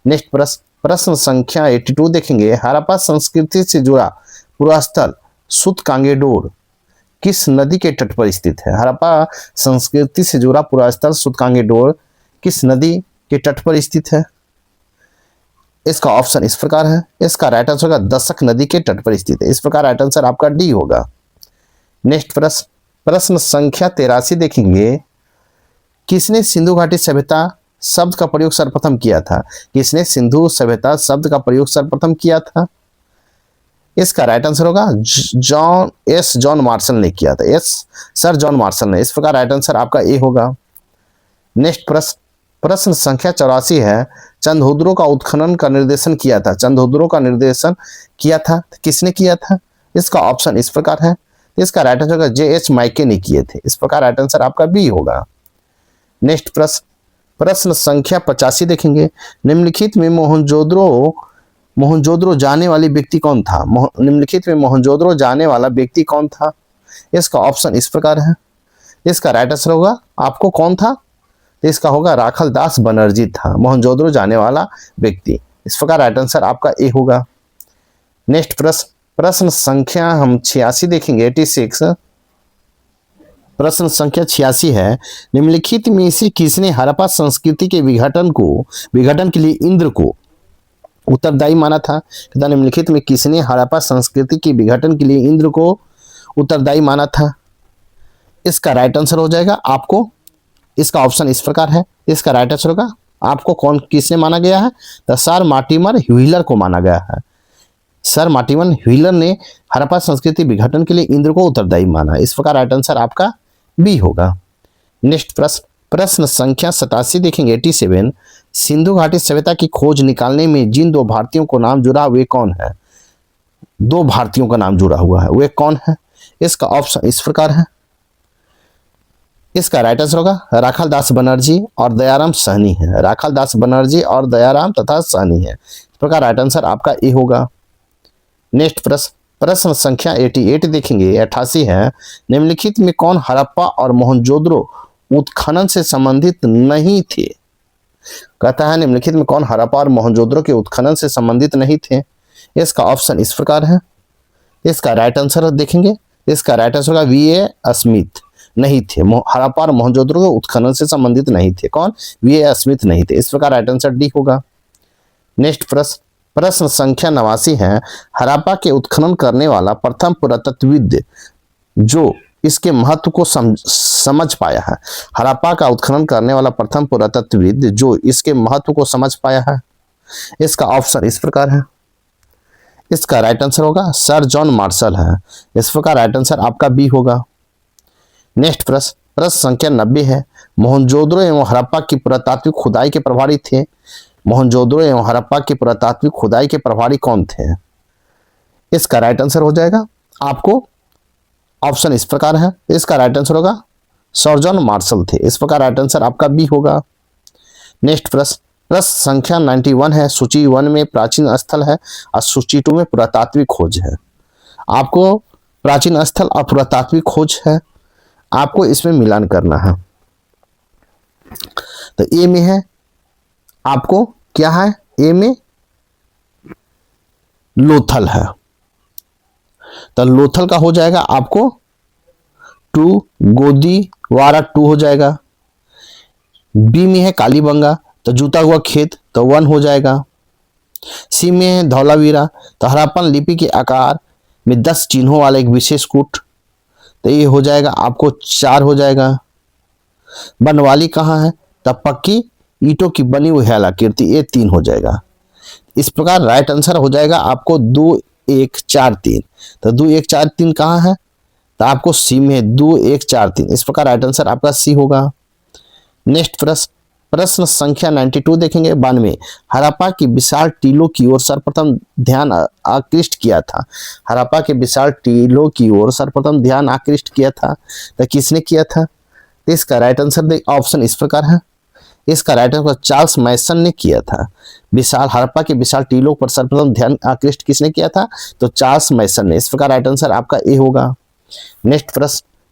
नेक्स्ट प्रश्न, प्रश्न संख्या 82 देखेंगे, हड़प्पा संस्कृति से जुड़ा पुरास्थल सूतकांगेडोर किस नदी के तट पर स्थित है? हड़प्पा संस्कृति से जुड़ा पुरास्थल सूतकांगेडोर किस नदी के तट पर स्थित है? इसका ऑप्शन इस प्रकार है। इसका राइट आंसर होगा दशक नदी के तट पर स्थित है। इस प्रकार राइट आंसर आपका डी होगा। नेक्स्ट प्रश्न, प्रश्न संख्या 83 देखेंगे, किसने सिंधु घाटी सभ्यता शब्द का प्रयोग सर्वप्रथम किया था? किसने सिंधु सभ्यता शब्द का प्रयोग सर्वप्रथम किया था? इसका राइट आंसर होगा जॉन मार्शल ने किया था। सर जॉन मार्शल ने। इस प्रकार राइट आंसर आपका ए होगा। नेक्स्ट प्रश्न, प्रश्न संख्या 84 है, चंद्रहुद्रों का उत्खनन का निर्देशन किया था। चंद्रहुद्रों का निर्देशन किया था, किसने किया था? इसका ऑप्शन इस प्रकार है। इसका राइट आंसर होगा जे.एच. माइके ने किए थे। इस प्रकार राइट आंसर आपका बी होगा। नेक्स्ट प्रश्न, प्रश्न संख्या 85 देखेंगे, निम्नलिखित में मोहनजोदड़ो जाने वाली व्यक्ति कौन था? निम्नलिखित में मोहनजोदड़ो जाने वाला व्यक्ति कौन था? इसका ऑप्शन इस प्रकार है। इसका राइट आंसर होगा आपको कौन था? इसका होगा राखालदास बनर्जी था मोहनजोदड़ो जाने वाला व्यक्ति। इस प्रकार राइट आंसर आपका ए होगा। नेक्स्ट प्रश्न, प्रश्न संख्या हम 86 देखेंगे, 86। प्रश्न संख्या 86 है, निम्नलिखित में से किसने हड़प्पा संस्कृति के विघटन के लिए इंद्र को उत्तरदायी माना था? निम्नलिखित में किसने हड़प्पा संस्कृति के विघटन के लिए इंद्र को उत्तरदायी माना था? इसका राइट आंसर हो जाएगा आपको, इसका ऑप्शन इस प्रकार है। इसका राइट आंसर होगा आपको कौन किसने माना गया है? तो सर मार्टिमर व्हीलर को माना गया है। सर मार्टिमर व्हीलर ने हड़प्पा संस्कृति विघटन के लिए इंद्र को उत्तरदायी माना। इस प्रकार राइट आंसर आपका बी होगा। नेक्स्ट प्रश्न, प्रश्न संख्या 87 देखेंगे, 87। सिंधु घाटी सभ्यता की खोज निकालने में जिन दो भारतीयों को नाम जुड़ा वे कौन है? दो भारतीयों का नाम जुड़ा हुआ है, वे कौन है? इसका ऑप्शन इस प्रकार है। इसका राइट आंसर होगा राखालदास बनर्जी और दयाराम सहनी है। राखालदास बनर्जी और दयाराम तथा सहनी है। इस प्रकार राइट आंसर आपका ए होगा। नेक्स्ट प्रश्न, प्रश्न संख्या 88 देखेंगे, 88 है, निम्नलिखित में कौन हड़प्पा और मोहनजोदड़ो उत्खनन से संबंधित नहीं थे? कहता है निम्नलिखित में कौन हड़प्पा और मोहनजोदड़ो के उत्खनन से संबंधित नहीं थे? इसका ऑप्शन इस प्रकार है। इसका राइट आंसर देखेंगे, इसका राइट आंसर होगा वी.ए. स्मिथ नहीं थे। हड़प्पा और मोहनजोदड़ो के उत्खनन से संबंधित नहीं थे। कौन? वी.ए. स्मिथ नहीं थे। इस प्रकार राइट आंसर डी होगा। नेक्स्ट प्रश्न, प्रश्न संख्या 89 है, हड़प्पा के उत्खनन करने वाला प्रथम पुरातत्वविद जो इसके महत्व को समझ पाया है। हड़प्पा का उत्खनन करने वाला प्रथम पुरातत्वविद जो इसके महत्व को समझ पाया है। इसका ऑप्शन इस प्रकार है। इसका राइट आंसर होगा सर जॉन मार्शल है। इस प्रकार राइट आंसर आपका बी होगा। नेक्स्ट प्रश्न, प्रश्न संख्या 90 है, मोहनजोदड़ो एवं हड़प्पा की पुरातात्विक खुदाई के प्रभारी थे। मोहनजोदड़ो एवं हड़प्पा की पुरातात्विक खुदाई के प्रभारी कौन थे? इसका राइट आंसर हो जाएगा आपको ऑप्शन इस प्रकार है। इसका राइट आंसर होगा सर जॉन मार्शल थे। इस प्रकार राइट आंसर आपका बी होगा। नेक्स्ट प्रश्न, प्रश्न संख्या 91 है, सूची 1 में प्राचीन स्थल है और सूची 2 में पुरातात्विक खोज है। आपको प्राचीन स्थल और पुरातात्विक खोज है, आपको इसमें मिलान करना है। तो ए में है आपको क्या है, ए में लोथल है, तो लोथल का हो जाएगा आपको 2, गोदीवारा 2 हो जाएगा। बी में है कालीबंगा, तो जूता हुआ खेत, तो 1 हो जाएगा। सी में है धौलावीरा, तो हड़प्पन लिपि के आकार में 10 चिन्हों वाला एक विशेष कूट, तो ये हो जाएगा आपको 4 हो जाएगा। बनवाली कहाँ है, तो पक्की ईंटों की बनी हुई हेलाकृति, ये 3 हो जाएगा। इस प्रकार राइट आंसर हो जाएगा आपको 2, 1, 4, 3। तो 2, 1, 4, 3 कहाँ है, तो आपको सी में 2, 1, 4, 3। इस प्रकार राइट आंसर आपका सी होगा। नेक्स्ट प्रश्न संख्या 92 देखेंगे। 92, हड़प्पा की विशाल टीलों की ओर सर्वप्रथम ध्यान आकृष्ट किया था। हड़प्पा के विशाल टीलों की ओर सर्वप्रथम ध्यान आकृष्ट किया था, तो किसने किया था? तो इसका राइट आंसर ऑप्शन इस प्रकार है। इसका राइट आंसर चार्ल्स मैसन ने किया था। विशाल हड़प्पा के विशाल टीलों पर सर्वप्रथम ध्यान आकृष्ट किसने किया था? तो चार्ल्स मैसन ने। इस प्रकार राइट आंसर आपका ए होगा। नेक्स्ट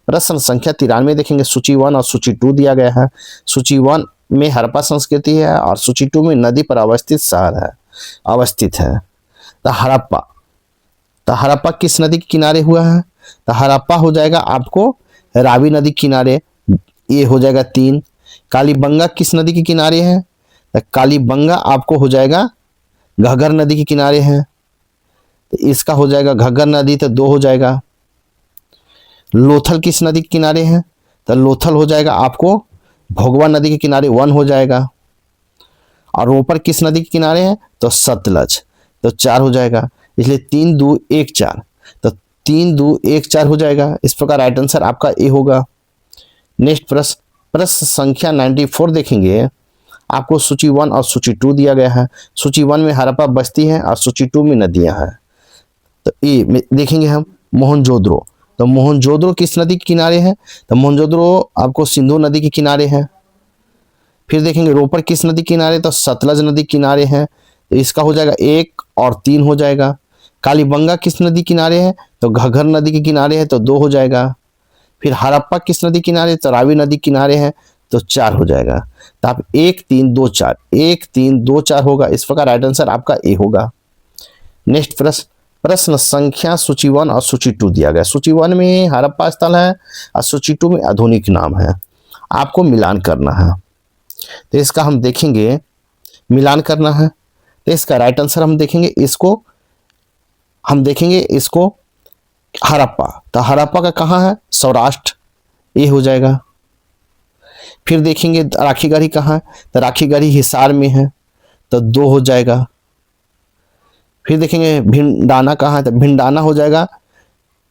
प्रश्न संख्या 93 देखेंगे। सूची 1 और सूची 2 दिया गया है। सूची 1 में हड़प्पा संस्कृति है और सूची 2 में नदी पर अवस्थित शहर है, अवस्थित है। तो हड़प्पा किस नदी के किनारे हुआ है? तो हड़प्पा हो जाएगा आपको रावी नदी किनारे, ये हो जाएगा 3। कालीबंगा किस नदी के किनारे है? तो कालीबंगा आपको हो जाएगा घग्गर नदी के किनारे है, तो इसका हो जाएगा घग्गर नदी, तो 2 हो जाएगा। लोथल किस नदी के किनारे है? तो लोथल हो जाएगा आपको भोगवा नदी के किनारे, 1 हो जाएगा। और रोपर किस नदी के किनारे है? तो सतलज, तो 4 हो जाएगा। इसलिए 3, 2, 1, 4, तो 3, 2, 1, 4 हो जाएगा। इस प्रकार राइट आंसर आपका ए होगा। नेक्स्ट प्रश्न संख्या 94 देखेंगे। आपको सूची 1 और सूची 2 दिया गया है। सूची 1 में हड़प्पा बस्ती है और सूची 2 में नदियां हैं। तो ए में देखेंगे हम मोहनजोदड़ो, तो मोहनजोदड़ो किस नदी के किनारे है? तो मोहनजोदड़ो आपको सिंधु नदी के किनारे है। फिर देखेंगे रोपर किस नदी के किनारे? तो सतलज नदी के किनारे है, तो इसका हो जाएगा 1 और 3 हो जाएगा। कालीबंगा किस नदी किनारे है? तो घग्गर नदी के किनारे है, तो 2 हो जाएगा। फिर हड़प्पा किस नदी किनारे? तो रावी नदी किनारे है, तो 4 हो जाएगा। तो आप 1, 3, 2, 4, 1, 3, 2, 4 होगा। इस प्रकार राइट आंसर आपका ए होगा। नेक्स्ट प्रश्न संख्या सूची 1 और सूची 2 दिया गया। सूची 1 में हड़प्पा स्थल है और सूची 2 में आधुनिक नाम है। आपको मिलान करना है, तो इसका हम देखेंगे मिलान करना है। तो इसका राइट आंसर हम देखेंगे इसको हड़प्पा, तो हड़प्पा का कहाँ है? सौराष्ट्र, ये हो जाएगा। फिर देखेंगे राखीगढ़ी कहाँ है? तो राखीगढ़ी हिसार में है, तो 2 हो जाएगा। फिर देखेंगे भिंडाना कहाँ है? तो भिंडाना हो जाएगा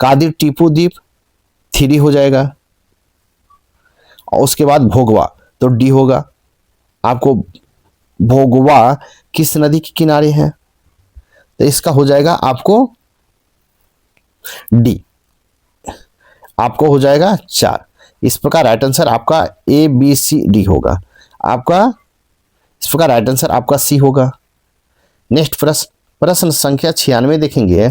कादिर टीपू द्वीप, 3 हो जाएगा। और उसके बाद भोगवा, तो डी होगा। आपको भोगवा किस नदी के किनारे है? तो इसका हो जाएगा आपको डी, आपको हो जाएगा 4। इस प्रकार राइट आंसर आपका ए, बी, सी, डी होगा। आपका इस प्रकार राइट आंसर आपका सी होगा। नेक्स्ट प्रश्न संख्या 96 देखेंगे।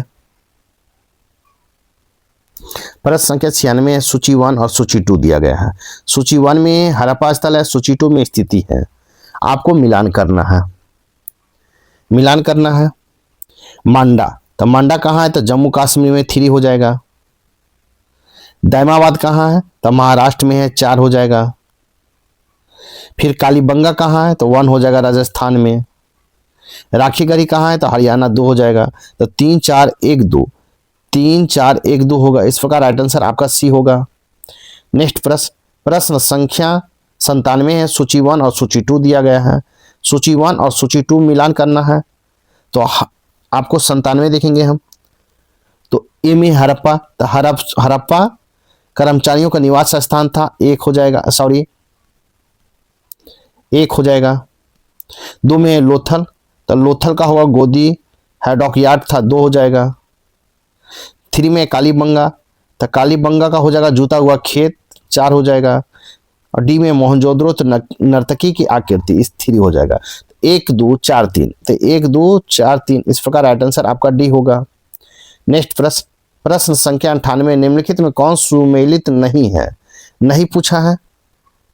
प्रश्न संख्या 96 सूची 1 और सूची 2 दिया गया है। सूची 1 में हड़प्पा स्थल है, सूची 2 में स्थिति है। आपको मिलान करना है। मांडा, तो मांडा कहाँ है? तो जम्मू कश्मीर में, 3 हो जाएगा। दैमाबाद कहाँ है? तो महाराष्ट्र में है, 4 हो जाएगा। फिर कालीबंगा कहाँ है? तो 1 हो जाएगा राजस्थान में। राखीगढ़ी कहाँ है? तो हरियाणा, 2 हो जाएगा। तो 3, 4, 1, 2, 3, 4, 1, 2 होगा। इस प्रकार राइट आंसर आपका सी होगा। नेक्स्ट प्रश्न संख्या 97 है। सूची 1 और सूची 2 दिया गया है। सूची 1 और सूची 2 मिलान करना है, तो आपको 97 देखेंगे हम। तो ए में हड़प्पा, तो हड़प्पा कर्मचारियों का निवास स्थान था, 1 हो जाएगा। 1 हो जाएगा। 2 में लोथल, तो लोथल का होगा गोदी है, डॉकयार्ड था, 2 हो जाएगा। 3 में कालीबंगा, तो कालीबंगा का हो जाएगा जूता हुआ खेत, 4 हो जाएगा। और डी में मोहनजोदड़ो, तो नर्तकी की आकृति, इस 3 हो जाएगा। 1, 2, 4, 3, तो 1, 2, 4, 3 इस प्रकार राइट आंसर आपका डी होगा। नेक्स्ट प्रश्न संख्या 98, निम्नलिखित में कौन सुमेलित नहीं है? नहीं पूछा है,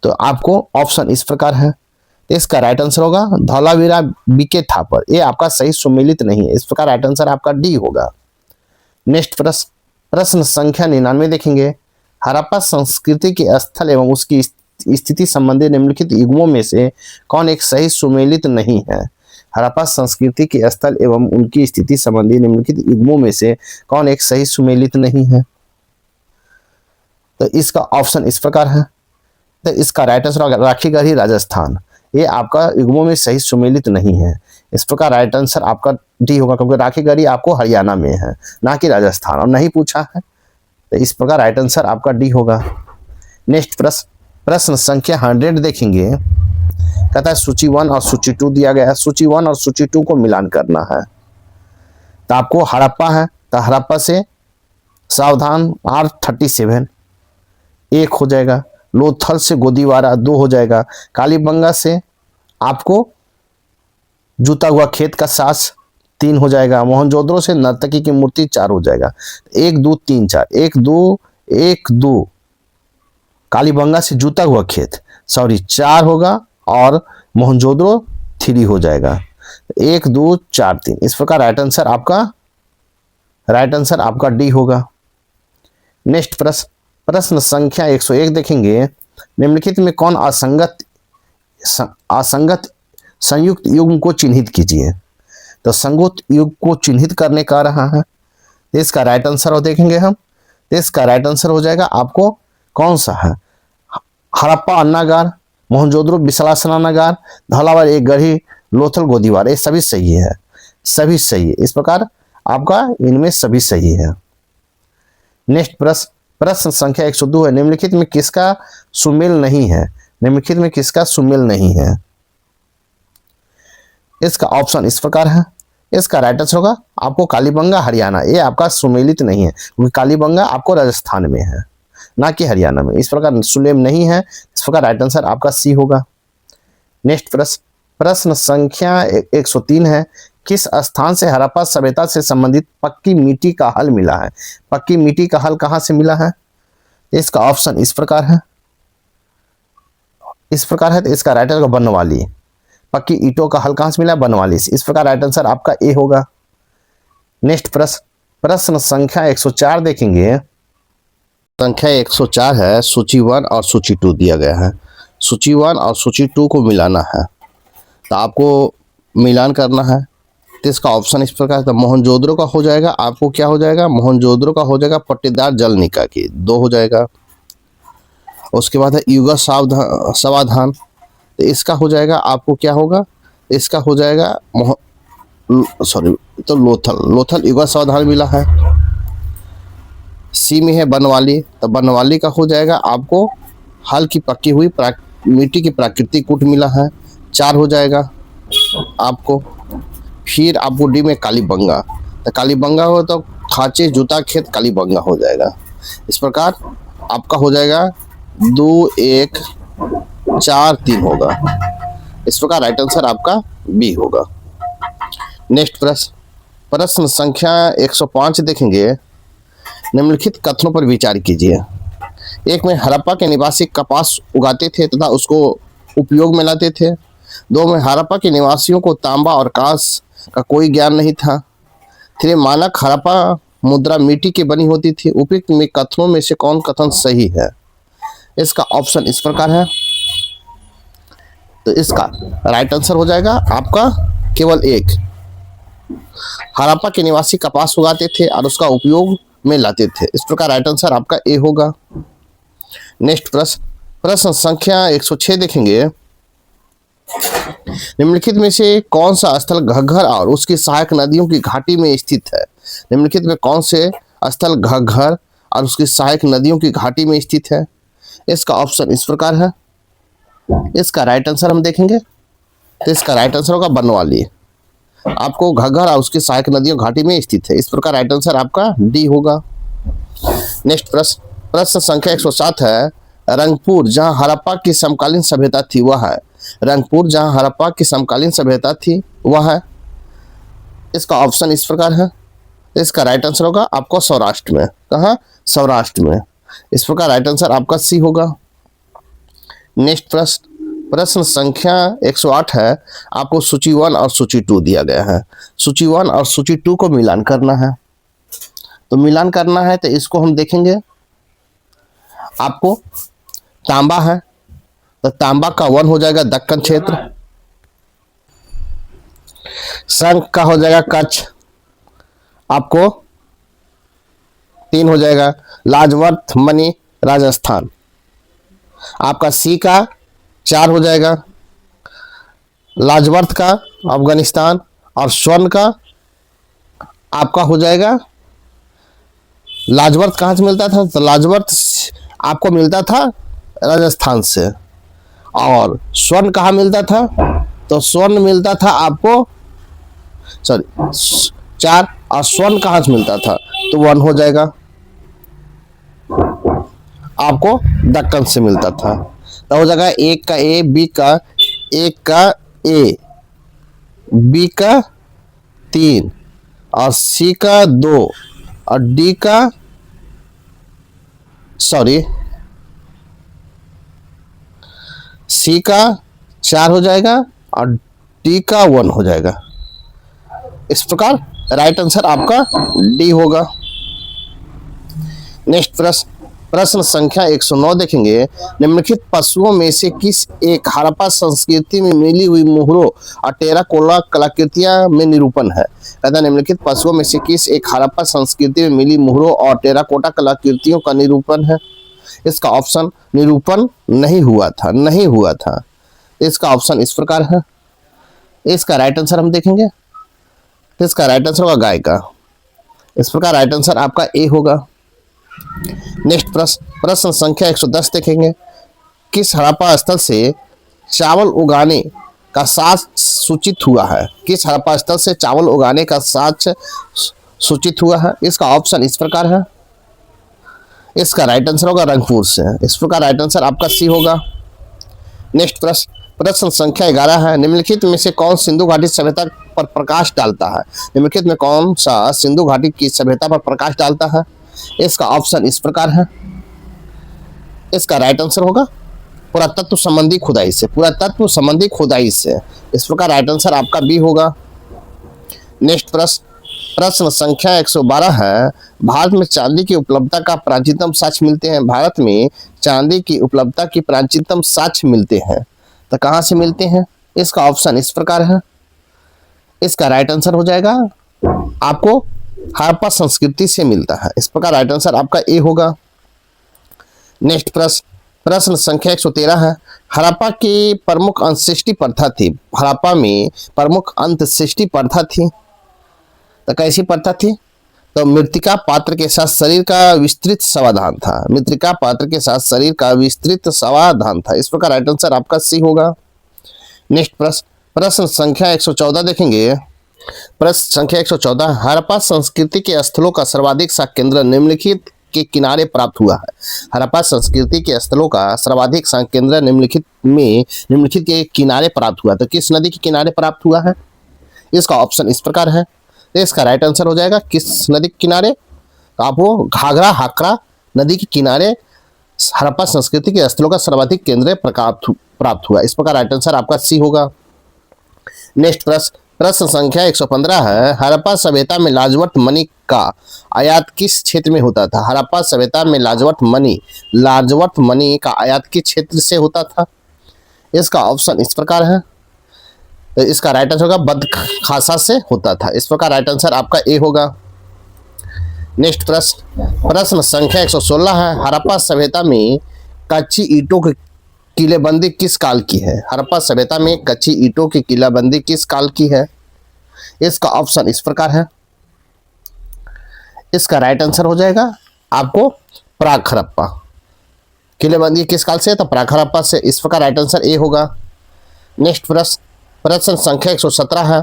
तो आपको ऑप्शन इस प्रकार है। इसका राइट आंसर होगा धौलावीरा बीके थापर, ये आपका सही सुमेलित नहीं है। इस प्रकार राइट आंसर आपका डी होगा। नेक्स्ट प्रश्न संख्या 99 देखेंगे। हड़प्पा संस्कृति के स्थल एवं उसकी स्थिति संबंधी निम्नलिखित युग्मों में से कौन एक सही सुमेलित नहीं है? हड़प्पा संस्कृति के स्थल एवं उनकी स्थिति संबंधी निम्नलिखित युग्मों में से कौन एक सही सुमेलित नहीं है? तो इसका ऑप्शन इस प्रकार है। तो इसका राइट आंसर होगा राखीगढ़ी राजस्थान, ये आपका युग्मों में सही सुमेलित नहीं है। इस प्रकार राइट आंसर आपका डी होगा, क्योंकि राखीगढ़ी आपको हरियाणा में है, ना कि राजस्थान, और नहीं पूछा है। तो इस प्रकार राइट आंसर आपका डी होगा। नेक्स्ट प्रश्न संख्या 100 देखेंगे। कहता है सूची 1 और सूची 2 दिया गया है। सूची 1 और सूची 2 को मिलान करना है। तो आपको हड़प्पा है, तो हड़प्पा से सावधान R37 1 हो जाएगा। लोथल से गोदीवारा 2 हो जाएगा। कालीबंगा से आपको जूता हुआ खेत का सास 3 हो जाएगा। मोहनजोदड़ो से नर्तकी की मूर्ति 4 हो जाएगा। 1 2 3 4 1 2 कालीबंगा से जूता हुआ खेत 4 होगा, और मोहनजोदड़ो 3 हो जाएगा। 1 2 4 3, इस प्रकार राइट आंसर आपका डी होगा। नेक्स्ट प्रश्न संख्या 101 देखेंगे। निम्नलिखित में कौन असंगत संयुक्त युग्म को चिन्हित कीजिए? तो संयुक्त युग्म को चिन्हित करने का रहा है। इसका राइट आंसर हो देखेंगे हम। इसका राइट आंसर हो जाएगा आपको कौन सा है? हड़प्पा अन्नागार, मोहनजोदड़ो विशालासनागार, धौलावीरा एक गढ़ी, लोथल गोदीवारा, ये सभी सही है। सभी सही है। इस प्रकार आपका इनमें सभी सही है। नेक्स्ट प्रश्न संख्या 102 है। निम्नलिखित में किसका सुमेल नहीं है? निम्नलिखित में किसका सुमेल नहीं है? इसका ऑप्शन इस प्रकार है। इसका राइट आंसर होगा आपको कालीबंगा हरियाणा, ये आपका सुमेलित नहीं है, क्योंकि कालीबंगा आपको राजस्थान में है, ना कि हरियाणा में। इस प्रकार सुमेल नहीं है। इस प्रकार राइट आंसर आपका सी होगा। नेक्स्ट प्रश्न संख्या 103 है। किस स्थान से हड़प्पा सभ्यता से संबंधित पक्की मिट्टी का हल मिला है? पक्की मिट्टी का हल कहां से मिला है? इसका ऑप्शन इस प्रकार है। तो इसका राइट आंसर बनवाली, पक्की ईंटों का हल कहां से मिला? बनवाली से। इस प्रकार राइट आंसर आपका ए होगा। नेक्स्ट प्रश्न संख्या 104 देखेंगे। संख्या 104 है। सूची 1 और सूची 2 दिया गया है। सूची 1 और सूची 2 को मिलाना है, तो आपको मिलान करना है। तो इसका ऑप्शन इस प्रकार है। मोहनजोदड़ो का हो जाएगा, आपको क्या हो जाएगा? मोहनजोदड़ो का हो जाएगा पट्टीदार जल निकाकी 2 हो जाएगा। उसके बाद है युगा समाधान, तो इसका हो जाएगा आपको क्या होगा? इसका हो जाएगा तो लोथल युगा समाधान मिला है। सी में है बनवाली, तो बनवाली का हो जाएगा आपको हल की पक्की हुई मिट्टी की प्राकृतिक कूट मिला है, 4 हो जाएगा आपको। फिर आपको डी में कालीबंगा, तो कालीबंगा हो तो खांचे जूता खेत कालीबंगा हो जाएगा। इस प्रकार आपका हो जाएगा 2 1 4 3 होगा। इस प्रकार राइट आंसर आपका बी होगा। नेक्स्ट प्रश्न संख्या 105 देखेंगे। निम्नलिखित कथनों पर विचार कीजिए। एक में हड़प्पा के निवासी कपास उगाते थे तथा उसको उपयोग में लाते थे। 2 में हड़प्पा के निवासियों को तांबा और कांस का कोई ज्ञान नहीं था। 3 मानक हड़प्पा मुद्रा मिट्टी की बनी होती थी। उपयुक्त में कथनों में से कौन कथन सही है? इसका ऑप्शन इस प्रकार है। तो इसका राइट आंसर हो जाएगा आपका केवल 1। हड़प्पा के निवासी कपास उगाते थे और उसका उपयोग में लाते थे। इस प्रकार राइट आंसर आपका ए होगा। नेक्स्ट प्रश्न संख्या 106 देखेंगे। निम्नलिखित में से कौन सा स्थल घग्घर और उसकी सहायक नदियों की घाटी में स्थित है? निम्नलिखित में कौन से स्थल घग्घर और उसकी सहायक नदियों की घाटी में स्थित है? इसका ऑप्शन इस प्रकार है। इसका राइट आंसर हम देखेंगे, तो इसका राइट आंसर होगा बनवाली। आपको घग्घर और उसकी सहायक नदियों घाटी में स्थित है। इस प्रकार राइट आंसर आपका डी होगा। नेक्स्ट प्रश्न संख्या 107 है। रंगपुर जहां हड़प्पा की समकालीन सभ्यता थी वह है। रंगपुर जहां हड़प्पा की समकालीन सभ्यता थी वह है। इसका ऑप्शन इस प्रकार है। इसका राइट आंसर होगा आपको सौराष्ट्र में। कहाँ? सौराष्ट्र में। इस प्रकार राइट आंसर आपका सी होगा। नेक्स्ट प्रश्न संख्या 108 है। आपको सूची 1 और सूची 2 दिया गया है। सूची 1 और सूची 2 को मिलान करना है। तो मिलान करना है तो इसको हम देखेंगे। आपको तांबा है तो तांबा का 1 हो जाएगा दक्कन क्षेत्र। शंख का हो जाएगा कच्छ, आपको 3 हो जाएगा। लाजवर्थ मणि राजस्थान, आपका सी का 4 हो जाएगा। लाजवर्थ का अफगानिस्तान और स्वर्ण का आपका हो जाएगा। लाजवर्थ कहाँ से मिलता था? तो लाजवर्थ आपको मिलता था राजस्थान से। और स्वर्ण कहाँ मिलता था? तो स्वर्ण मिलता था आपको 4। और स्वर्ण कहाँ से मिलता था? तो 1 हो जाएगा, आपको दक्कन से मिलता था। तो हो जाएगा 1 का ए, बी का 1 का ए, बी का 3 और सी का 2 और डी का सी का 4 हो जाएगा और डी का 1 हो जाएगा। इस प्रकार राइट आंसर आपका डी होगा। नेक्स्ट प्रश्न संख्या 109 देखेंगे। निम्नलिखित पशुओं में से किस एक हड़प्पा संस्कृति में मिली हुई मोहरों और टेराकोटा कलाकृतियां में निरूपण है? कहता निम्नलिखित पशुओं में से किस एक हड़प्पा संस्कृति में मिली मोहरों और टेराकोटा कलाकृतियों का निरूपण है? इसका ऑप्शन निरूपण नहीं हुआ था। इसका ऑप्शन इस प्रकार है। इसका राइट आंसर हम देखेंगे। इसका राइट आंसर होगा गाय का। इस प्रकार राइट आंसर आपका ए होगा। नेक्स्ट प्रश्न संख्या 110 देखेंगे। किस हड़प्पा स्थल से चावल उगाने का साक्ष्य सूचित हुआ है? किस हड़प्पा स्थल से चावल उगाने का साक्ष्य सूचित हुआ है? इसका ऑप्शन इस प्रकार है। इसका राइट आंसर होगा रंगपुर से। इस प्रकार राइट आंसर आपका सी होगा। नेक्स्ट प्रश्न संख्या 11 है। निम्नलिखित में से कौन सिंधु घाटी सभ्यता पर प्रकाश डालता है? निम्नलिखित में कौन सा सिंधु घाटी की सभ्यता पर प्रकाश डालता है? इसका ऑप्शन इस प्रकार है। इसका राइट आंसर होगा पुरातत्व संबंधी खुदाई से। इस प्रकार राइट आंसर आपका बी होगा। नेक्स्ट प्रश्न संख्या 112 है। भारत में चांदी की उपलब्धता का प्राचीनतम साक्ष्य मिलते हैं। भारत में चांदी की उपलब्धता की प्राचीनतम साक्ष्य मिलते हैं। तो कहाँ से मिलते हैं? इसका ऑप्शन इस प्रकार है। इसका राइट आंसर हो जाएगा आपको हड़प्पा संस्कृति से मिलता है। इस प्रकार राइट आंसर आपका ए होगा। नेक्स्ट प्रश्न संख्या 113 है। हड़प्पा की प्रमुख अंत्येष्टि प्रथा थी। हड़प्पा में प्रमुख अंत्येष्टि प्रथा थी। तो कैसी प्रथा थी? तो मृतिका पात्र के साथ शरीर का विस्तृत समाधान था। इस प्रकार राइट आंसर आपका सी होगा। नेक्स्ट प्रश्न संख्या 114 देखेंगे। प्रश्न संख्या 114। हड़प्पा संस्कृति के स्थलों का सर्वाधिक शाख केंद्र निम्नलिखित के किनारे प्राप्त हुआ है। हड़प्पा संस्कृति के स्थलों का सर्वाधिक शाख केंद्र निम्नलिखित के किनारे प्राप्त हुआ। तो किस नदी के किनारे प्राप्त हुआ है? इसका ऑप्शन इस प्रकार है। तो इसका राइट आंसर हो जाएगा किस नदी के किनारे? तो आपको घाघरा हाकरा नदी के किनारे हड़प्पा संस्कृति के स्थलों का सर्वाधिक केंद्र प्राप्त हुआ। इस प्रकार राइट आंसर आपका सी होगा। नेक्स्ट प्रश्न संख्या 115 है। हड़प्पा सभ्यता में लाजवर्थ मणि का आयात किस क्षेत्र में होता था? हड़प्पा सभ्यता में लाजवर्थ मणि का आयात किस क्षेत्र से होता था? इसका ऑप्शन इस प्रकार है। तो इसका राइट आंसर होगा बदखासा से होता था। इस प्रकार राइट आंसर आपका ए होगा। नेक्स्ट प्रश्न संख्या 116 है। हड़प्पा सभ्यता में कच्ची ईंटों की किलेबंदी किस काल की है? हड़प्पा सभ्यता में कच्ची ईंटों की किलेबंदी किस काल की है? इसका ऑप्शन इस प्रकार है। इसका राइट आंसर हो जाएगा आपको प्राक हड़प्पा। किलेबंदी किस काल से? तो प्राक हड़प्पा से। इस प्रकार राइट आंसर ए होगा। नेक्स्ट प्रश्न संख्या 117 है।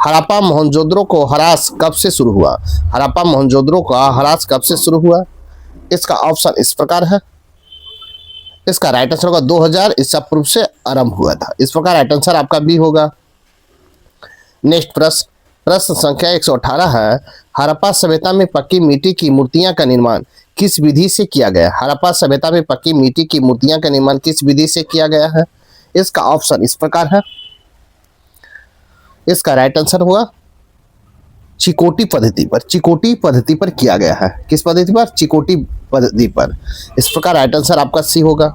हड़प्पा मोहनजोदड़ो को ह्रास कब से शुरू हुआ? हड़प्पा मोहनजोदड़ो का ह्रास कब से शुरू हुआ? इसका ऑप्शन इस प्रकार है। इसका राइट आंसर होगा 2000 ईसा पूर्व से आरंभ हुआ था। इस प्रकार राइट आंसर आपका बी होगा। नेक्स्ट प्रश्न संख्या 118 है, हड़प्पा सभ्यता में पक्की मिट्टी की मूर्तियां का निर्माण किस विधि से किया गया? हड़प्पा सभ्यता में पक्की मिट्टी की मूर्तियां का निर्माण किस विधि से किया गया है? इसका ऑप्शन इस प्रकार है। इसका राइट आंसर होगा चिकोटी पद्धति पर। चिकोटी पद्धति पर किया गया है। किस पद्धति पर? चिकोटी पद्धति पर। इस प्रकार राइट आंसर आपका सी होगा।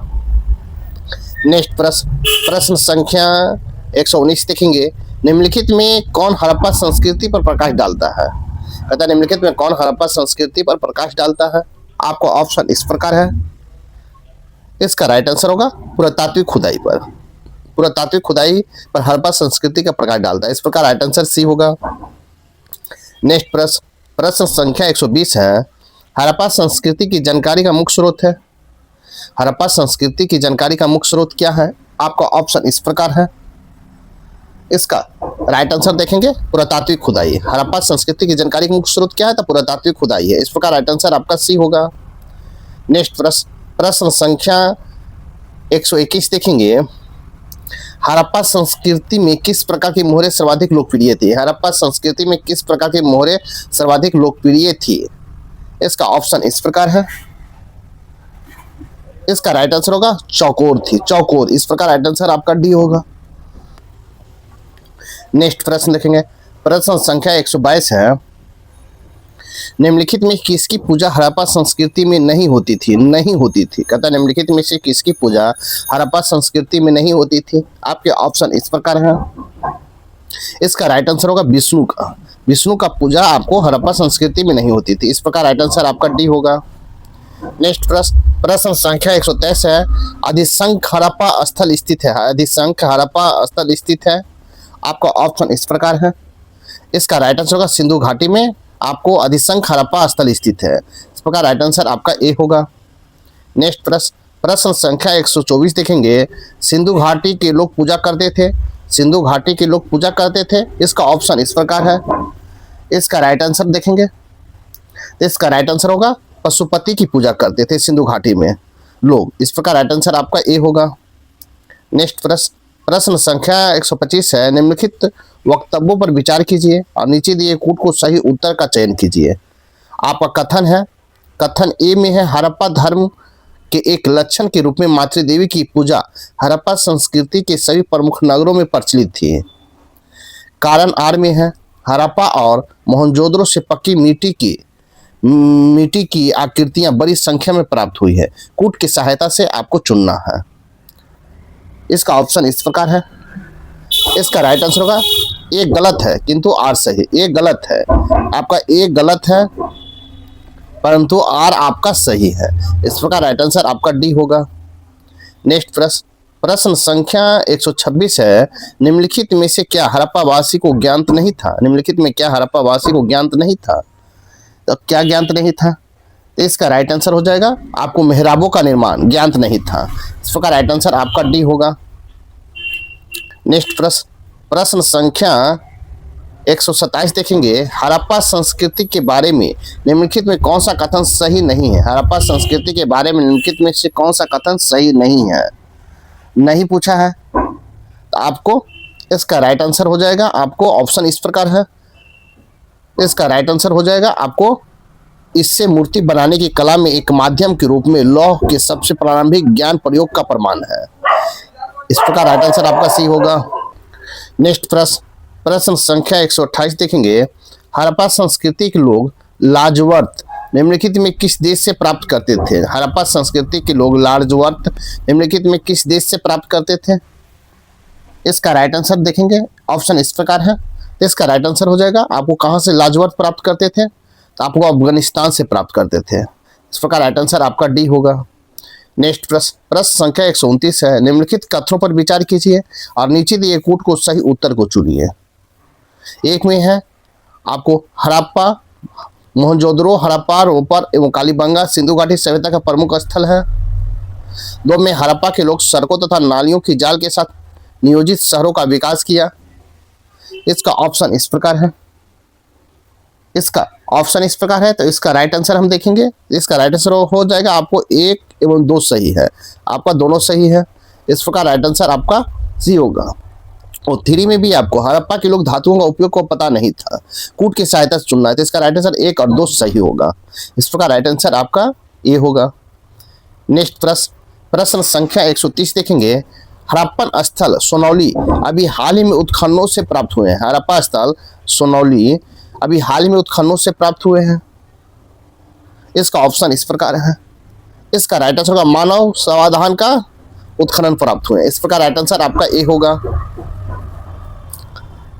नेक्स्ट प्रश्न संख्या 119 देखेंगे, निम्नलिखित में कौन हड़प्पा संस्कृति पर प्रकाश डालता है? कहता है निम्नलिखित में कौन हड़प्पा संस्कृति पर प्रकाश डालता है? आपको ऑप्शन इस प्रकार है। इसका राइट आंसर होगा पुरातात्विक खुदाई पर। पुरातात्विक खुदाई पर हड़प्पा संस्कृति का प्रकाश डालता है। इस प्रकार राइट आंसर सी होगा। नेक्स्ट प्रश्न संख्या 120 है, हड़प्पा संस्कृति की जानकारी का मुख्य स्रोत है। हड़प्पा संस्कृति की जानकारी का मुख्य स्रोत क्या है? आपका ऑप्शन इस प्रकार है। इसका राइट आंसर देखेंगे पुरातात्विक खुदाई। हड़प्पा संस्कृति की जानकारी का मुख्य स्रोत क्या है? तो पुरातात्विक खुदाई है। इस प्रकार राइट आंसर आपका सी होगा। नेक्स्ट प्रश्न संख्या 121 देखेंगे, हड़प्पा संस्कृति में किस प्रकार की मोहरें सर्वाधिक लोकप्रिय थी? हड़प्पा संस्कृति में किस प्रकार की मोहरें सर्वाधिक लोकप्रिय थी? इसका ऑप्शन इस प्रकार है। इसका राइट आंसर होगा चौकोर थी। चौकोर। इस प्रकार राइट आंसर आपका डी होगा। नेक्स्ट प्रश्न देखेंगे, प्रश्न संख्या 122 है, निम्नलिखित में किसकी पूजा हड़प्पा संस्कृति में नहीं होती थी? नहीं होती थी। कहता निम्नलिखित में से किसकी पूजा हड़प्पा संस्कृति में नहीं होती थी? आपके ऑप्शन इस प्रकार है। इसका राइट आंसर होगा विष्णु का। विष्णु का पूजा आपको हड़प्पा संस्कृति में नहीं होती थी। इस प्रकार राइट आंसर आपका डी होगा। नेक्स्ट प्रश्न संख्या 123 है, अधिशंख हड़प्पा स्थल स्थित है। अधिशंख हड़प्पा स्थल स्थित है। आपका ऑप्शन इस प्रकार है। इसका राइट आंसर होगा सिंधु घाटी में आपको अधिशंख हड़प्पा स्थल स्थित है। इस प्रकार राइट आंसर आपका ए होगा। नेक्स्ट प्रश्न संख्या 124 देखेंगे, सिंधु घाटी के लोग पूजा करते थे। सिंधु घाटी के लोग पूजा करते थे। इसका ऑप्शन इस प्रकार है। इसका राइट आंसर देखेंगे। इसका राइट आंसर होगा पशुपति की पूजा करते थे सिंधु घाटी में लोग। इस प्रकार राइट आंसर आपका ए होगा। नेक्स्ट प्रश्न संख्या 125 है, निम्नलिखित वक्तव्यों पर विचार कीजिए और नीचे दिए कूट को सही उत्तर का चयन कीजिए। आपका कथन है, कथन ए में है, हड़प्पा धर्म के एक लक्षण के रूप में मातृदेवी की पूजा हड़प्पा संस्कृति के सभी प्रमुख नगरों में प्रचलित थी। कारण आर में है, हड़प्पा और मोहनजोदड़ो से पक्की मिट्टी की आकृतियां बड़ी संख्या में प्राप्त हुई है। कूट की सहायता से आपको चुनना है। इसका ऑप्शन इस प्रकार है। इसका राइट आंसर होगा ए गलत है किंतु आर सही। ए गलत है, आपका ए गलत है परंतु आर आपका सही है। इस प्रकार राइट आंसर आपका डी होगा। नेक्स्ट प्रश्न संख्या 126 है, निम्नलिखित में से क्या हड़प्पावासी को ज्ञात नहीं था? निम्नलिखित में क्या हड़प्पावासी को ज्ञात नहीं था? तो क्या ज्ञात नहीं था? तो इसका राइट आंसर हो जाएगा आपको मेहराबों का निर्माण ज्ञात नहीं था। इस प्रकार राइट आंसर आपका डी होगा। नेक्स्ट प्रश्न संख्या 127 देखेंगे, हड़प्पा संस्कृति के बारे में निम्नलिखित में कौन सा कथन सही नहीं है? हड़प्पा संस्कृति के बारे में निम्नलिखित में से कौन सा कथन सही नहीं है? नहीं पूछा है तो आपको इसका राइट आंसर हो जाएगा। आपको ऑप्शन इस प्रकार है। इसका राइट आंसर हो जाएगा आपको, इससे मूर्ति बनाने की कला में एक माध्यम के रूप में लौह के सबसे प्रारंभिक ज्ञान प्रयोग का प्रमाण है। इस प्रकार राइट आंसर आपका सी होगा। नेक्स्ट प्रश्न संख्या 128 देखेंगे, हड़प्पा संस्कृति के लोग लाजवर्त निम्नलिखित में किस देश से प्राप्त करते थे? हड़प्पा संस्कृति के लोग लाजवर्त निम्नलिखित में किस देश से प्राप्त करते थे? इसका राइट आंसर देखेंगे। ऑप्शन इस प्रकार है। इसका राइट आंसर हो जाएगा आपको कहाँ से लाजवर्त प्राप्त करते थे? तो आपको अफगानिस्तान से प्राप्त करते थे। इस प्रकार राइट आंसर आपका डी होगा। नेक्स्ट प्रश्न संख्या 129 है, निम्नलिखित कथनों पर विचार कीजिए और नीचे दिए कूट को सही उत्तर को चुनिए। एक में है आपको हड़प्पा मोहनजोदड़ो हड़प्पा रोपर एवं कालीबंगा सिंधु घाटी सभ्यता का प्रमुख स्थल है। दो में हड़प्पा के लोग सड़कों तथा नालियों की जाल के साथ नियोजित शहरों का विकास किया। इसका ऑप्शन इस प्रकार है। इसका ऑप्शन इस प्रकार है तो इसका राइट आंसर हम देखेंगे। इसका राइट आंसर हो जाएगा आपको 1 एवं 2 सही है, आपका दोनों सही है। इस प्रकार राइट आंसर आपका सी होगा। और थ्री में भी आपको हड़प्पा के लोग धातुओं का उपयोग को पता नहीं था, कूट की सहायता से चुनना है। तो इसका राइट आंसर 1 और 2 सही होगा। इस प्रकार राइट आंसर आपका ए होगा। नेक्स्ट प्रश्न संख्या 130 देखेंगे। हड़प्पन स्थल सोनौली अभी हाल ही में उत्खननों से प्राप्त हुए हैं। हड़प्पा स्थल सोनौली अभी हाल ही में उत्खननों से प्राप्त हुए हैं। इसका ऑप्शन इस प्रकार है। इसका राइट आंसर होगा मानव समाधान का उत्खनन प्राप्त हुए। इस प्रकार राइट आंसर आपका ए होगा।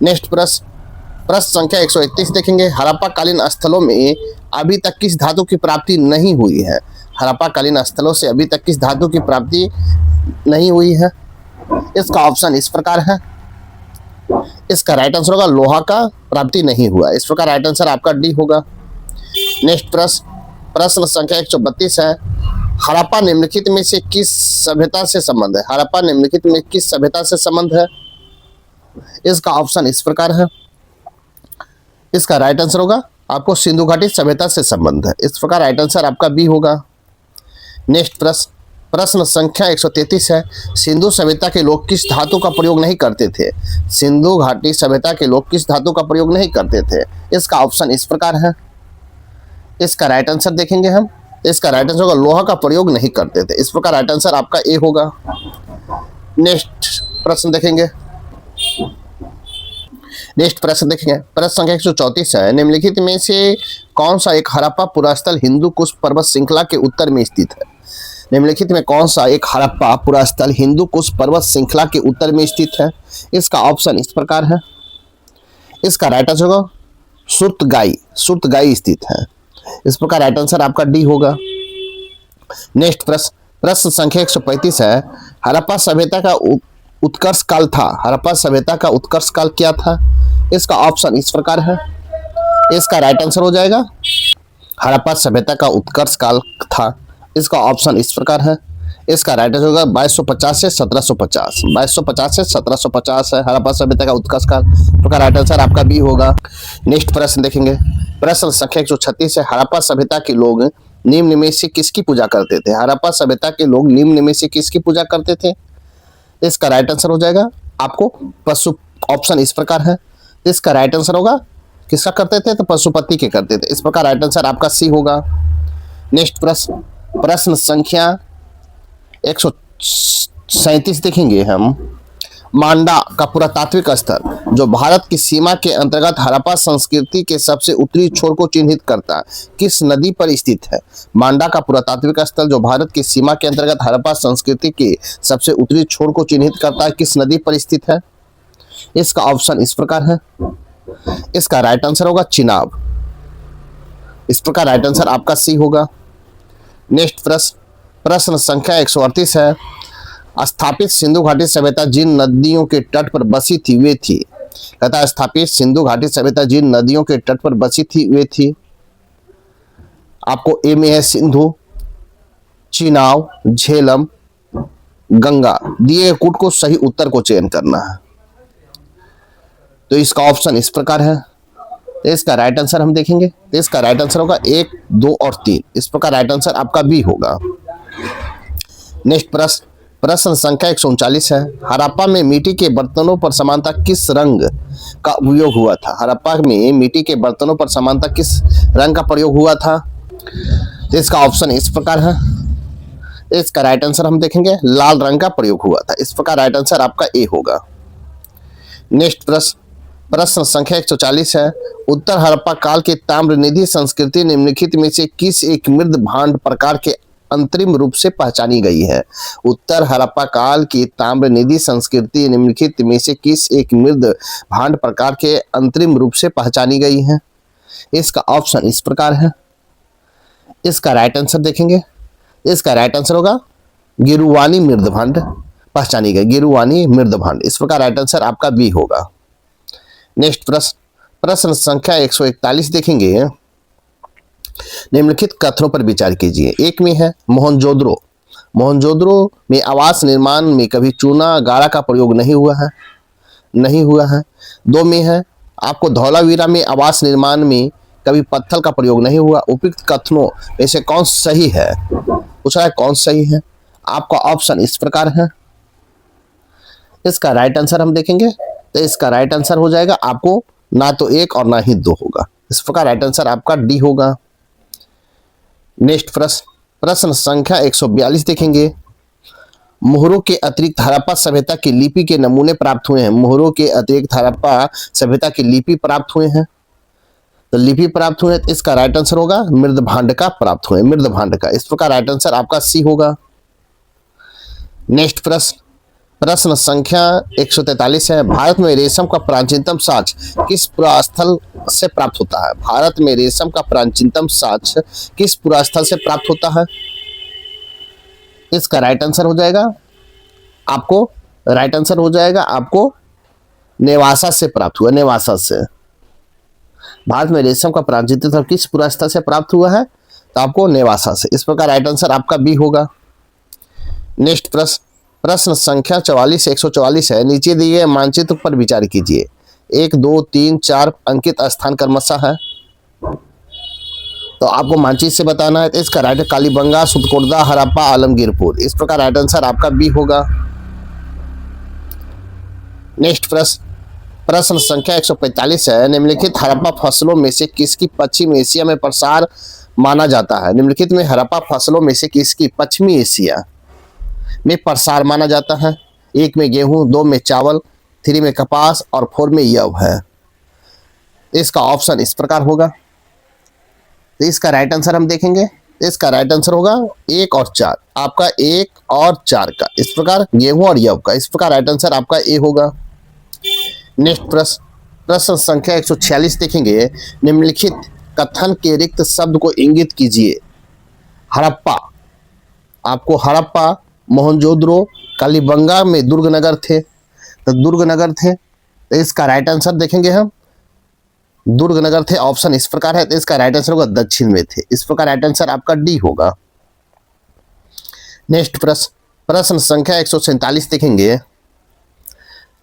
नेक्स्ट प्रश्न संख्या 131 देखेंगे। हड़प्पा कालीन स्थलों में अभी तक किस धातु की प्राप्ति नहीं हुई है। हड़प्पा कालीन स्थलों से अभी तक किस धातु की प्राप्ति नहीं हुई है। इसका ऑप्शन इस प्रकार है। इसका राइट आंसर होगा लोहा का प्राप्ति नहीं हुआ। इस प्रकार राइट आंसर आपका डी होगा। नेक्स्ट प्रश्न संख्या 132 है। हड़प्पा निम्नलिखित में से किस सभ्यता से संबंध है। हड़प्पा निम्नलिखित में किस सभ्यता से संबंध है। इसका ऑप्शन इस प्रकार है। इसका राइट आंसर होगा आपको सिंधु घाटी सभ्यता से संबंध है। इस प्रकार राइट आंसर आपका बी होगा। नेक्स्ट प्रश्न संख्या 133 है। सिंधु सभ्यता के लोग किस धातु का प्रयोग नहीं करते थे। सिंधु घाटी सभ्यता के लोग किस धातु का प्रयोग नहीं करते थे। इसका ऑप्शन इस प्रकार है। इसका राइट आंसर देखेंगे हम। इसका राइट आंसर होगा लोहा का प्रयोग नहीं करते थे। इस प्रकार राइट आंसर आपका ए होगा। नेक्स्ट प्रश्न देखेंगे। प्रश्न संख्या 134 है। निम्नलिखित में से कौन सा एक हड़प्पा पुरास्थल हिंदू कुश पर्वत श्रृंखला के उत्तर में स्थित है। निम्नलिखित में कौन सा एक हड़प्पा पुरास्थल हिंदू कुश पर्वत श्रृंखला के उत्तर में स्थित है। इसका ऑप्शन इस प्रकार है। इसका राइट आंसर होगा सुर्तगाई स्थित है। इस प्रकार राइट आंसर आपका डी होगा। नेक्स्ट प्रश्न संख्या 135 है। हड़प्पा सभ्यता का उत्कर्ष काल था। हड़प्पा सभ्यता का उत्कर्ष काल क्या था। इसका ऑप्शन इस प्रकार है। इसका राइट आंसर हो जाएगा हड़प्पा सभ्यता का उत्कर्ष काल था। इसका ऑप्शन इस प्रकार है। इसका राइट आंसर होगा 2250 से 1750। 2250 से 1750 है हड़प्पा सभ्यता का उत्कर्ष काल। प्रकार राइट आंसर आपका बी होगा। नेक्स्ट प्रश्न देखेंगे। प्रश्न संख्या 136 है। हड़प्पा सभ्यता के लोग निम्न में से किसकी पूजा करते थे। हड़प्पा सभ्यता के लोग निम्न में से किसकी पूजा करते थे। इसका राइट आंसर हो जाएगा आपको पशु। ऑप्शन इस प्रकार है। इसका राइट आंसर होगा किसका करते थे तो पशुपति के करते थे। इस प्रकार राइट आंसर आपका सी होगा। नेक्स्ट प्रश्न संख्या 137 देखेंगे हम। मांडा का पुरातात्विक स्थल जो भारत की सीमा के अंतर्गत हड़प्पा संस्कृति के सबसे उत्तरी छोर को चिन्हित करता है किस नदी पर स्थित है। मांडा का पुरातात्विक स्थल जो भारत की सीमा के अंतर्गत हड़प्पा संस्कृति के सबसे उत्तरी छोर को चिन्हित करता है किस नदी पर स्थित है। इसका ऑप्शन इस प्रकार है। इसका राइट आंसर होगा चिनाब। इस प्रकार राइट आंसर आपका सी होगा। नेक्स्ट प्रश्न संख्या 138 है। स्थापित सिंधु घाटी सभ्यता जिन नदियों के तट पर बसी थी वे थी। कहता है स्थापित सिंधु घाटी सभ्यता जिन नदियों के तट पर बसी थी वे थी। आपको ए में है सिंधु, चिनाब, झेलम, गंगा। दिए कूट को सही उत्तर को चयन करना है। तो इसका ऑप्शन इस प्रकार है। तो इसका राइट आंसर हम देखेंगे। तो इसका राइट आंसर होगा 1, 2 और 3। इस प्रकार राइट आंसर आपका बी होगा। नेक्स्ट प्रश्न संख्या 139 है। हड़प्पा में मिट्टी के बर्तनों पर समानता किस रंग का उपयोग हुआ था। हड़प्पा में मिट्टी के बर्तनों पर समानता किस रंग का प्रयोग हुआ था। तो इसका ऑप्शन इस प्रकार है। इसका राइट आंसर हम देखेंगे लाल रंग का प्रयोग हुआ था। इस प्रकार राइट आंसर आपका ए होगा। नेक्स्ट प्रश्न संख्या 140 है। उत्तर हड़प्पा काल के ताम्रनिधि संस्कृति निम्नलिखित में से किस एक मृद भांड प्रकार के अंतरिम रूप से पहचानी गई है। उत्तर हड़प्पा काल की ताम्रनिधि संस्कृति निम्नलिखित में से किस एक मृद भांड प्रकार के अंतरिम रूप से पहचानी गई है। इसका ऑप्शन इस प्रकार है। इसका राइट आंसर देखेंगे। इसका राइट आंसर होगा गिरुवानी मृद भांड पहचानी गई। गिरुवानी मृद भांड। इस प्रकार राइट आंसर आपका बी होगा। नेक्स्ट प्रश्न संख्या 141 देखेंगे। निम्नलिखित कथनों पर विचार कीजिए। एक में है मोहनजोदड़ो में आवास निर्माण में कभी चूना गारा का प्रयोग नहीं हुआ है। 2 में है आपको धौलावीरा में आवास निर्माण में कभी पत्थर का प्रयोग नहीं हुआ। उपयुक्त कथनों में से कौन सही है। पूछा है कौन सही है। आपका ऑप्शन इस प्रकार है। इसका राइट आंसर हम देखेंगे। तो इसका राइट आंसर हो जाएगा आपको ना तो 1 और ना ही 2 होगा। इस प्रकार राइट आंसर आपका डी होगा। नेक्स्ट प्रश्न संख्या 142 देखेंगे। मोहरों के अतिरिक्त हड़प्पा सभ्यता की लिपि के नमूने प्राप्त हुए हैं। मोहरों के अतिरिक्त हड़प्पा सभ्यता की लिपि प्राप्त हुए हैं। तो लिपि प्राप्त हुए, तो इसका राइट आंसर होगा मृदभांड का प्राप्त हुए, मृदभांड का। इस प्रकार राइट आंसर आपका सी होगा। नेक्स्ट प्रश्न संख्या 143 है। भारत में रेशम का प्राचीनतम साक्ष्य किस पुरास्थल से प्राप्त होता है? भारत में रेशम का प्राचीनतम साक्ष्य किस पुरास्थल से प्राप्त होता है? इसका राइट आंसर हो जाएगा आपको, राइट आंसर हो जाएगा आपको नेवासा से प्राप्त हुआ, नेवासा से। भारत में रेशम का प्राचीनतम किस पुरास्थल से प्राप्त हुआ है? तो आपको नेवासा से। इस प्रकार राइट आंसर आपका बी होगा। नेक्स्ट प्रश्न संख्या 44 से 144 है। नीचे दिए गए मानचित्र पर विचार कीजिए। 1, 2, 3, 4 अंकित स्थान क्रमशः है, तो आपको मानचित्र से बताना है। तो इसका राइट कालीबंगा, सुतकोटदा, हड़प्पा, आलमगीरपुर। इस प्रकार राइट आंसर आपका बी होगा। नेक्स्ट प्रश्न संख्या 145 है। निम्नलिखित हड़प्पा फसलों में से किसकी पश्चिम एशिया में प्रसार माना जाता है? निम्नलिखित में हड़प्पा फसलों में से किसकी पश्चिमी एशिया में प्रसार माना जाता है? 1 में गेहूं, 2 में चावल, 3 में कपास और 4 में यव है। इसका ऑप्शन इस प्रकार होगा। तो इसका राइट आंसर हम देखेंगे। इसका राइट आंसर होगा 1 और 4, आपका 1 और 4 का। इस प्रकार गेहूं और यव का। इस प्रकार राइट आंसर आपका ए होगा। नेक्स्ट प्रश्न संख्या 146 देखेंगे। निम्नलिखित कथन के रिक्त शब्द को इंगित कीजिए। हड़प्पा, आपको हड़प्पा, मोहनजोदड़ो, कालीबंगा में दुर्गनगर थे, तो दुर्गनगर थे। तो इसका राइट आंसर देखेंगे हम, दुर्गनगर थे, ऑप्शन इस प्रकार है। तो इसका राइट आंसर होगा दक्षिण में थे। इस प्रकार राइट आंसर आपका डी होगा। नेक्स्ट प्रश्न संख्या 147 देखेंगे।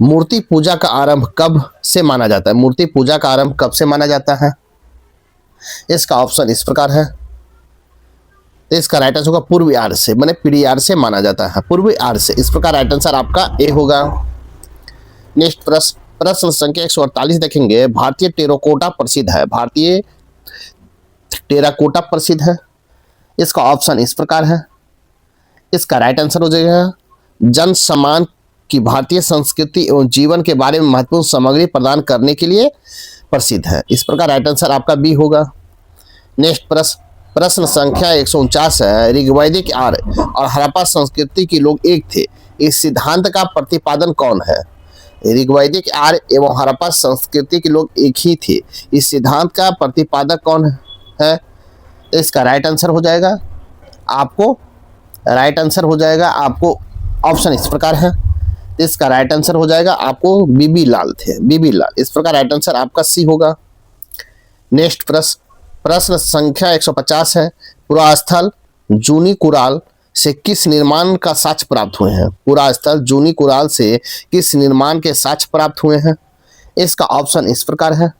मूर्ति पूजा का आरंभ कब से माना जाता है? मूर्ति पूजा का आरंभ कब से माना जाता है? इसका ऑप्शन इस प्रकार है। तो इसका राइट आंसर होगा पूर्वी आर्य से, माने पीढ़ी आर्य से माना जाता है, पूर्वी आर्य से। इस प्रकार राइट आंसर आपका ए होगा। नेक्स्ट प्रश्न संख्या 148 देखेंगे। भारतीय टेराकोटा प्रसिद्ध है। भारतीय टेराकोटा प्रसिद्ध है। इसका ऑप्शन इस प्रकार है। इसका राइट आंसर हो जाएगा जन सम्मान की भारतीय संस्कृति एवं जीवन के बारे में महत्वपूर्ण सामग्री प्रदान करने के लिए प्रसिद्ध है। इस प्रकार राइट आंसर आपका बी होगा। नेक्स्ट प्रश्न संख्या 149 है। ऋग्वैदिक आर्य और हड़प्पा संस्कृति के लोग एक थे, इस सिद्धांत का प्रतिपादन कौन है? ऋग्वैदिक आर्य एवं हड़प्पा संस्कृति के लोग एक ही थे, इस सिद्धांत का प्रतिपादक कौन है? इसका राइट आंसर हो जाएगा आपको, राइट आंसर हो जाएगा आपको, ऑप्शन इस प्रकार है। इसका राइट आंसर हो जाएगा आपको बीबी लाल थे, बीबी लाल। इस प्रकार राइट आंसर आपका सी होगा। नेक्स्ट प्रश्न संख्या 150 है। पुरास्थल जूनी कुराल से किस निर्माण का साक्ष्य प्राप्त हुए हैं? पुरास्थल जूनी कुराल से किस निर्माण के साक्ष्य प्राप्त हुए हैं? इसका ऑप्शन इस प्रकार है।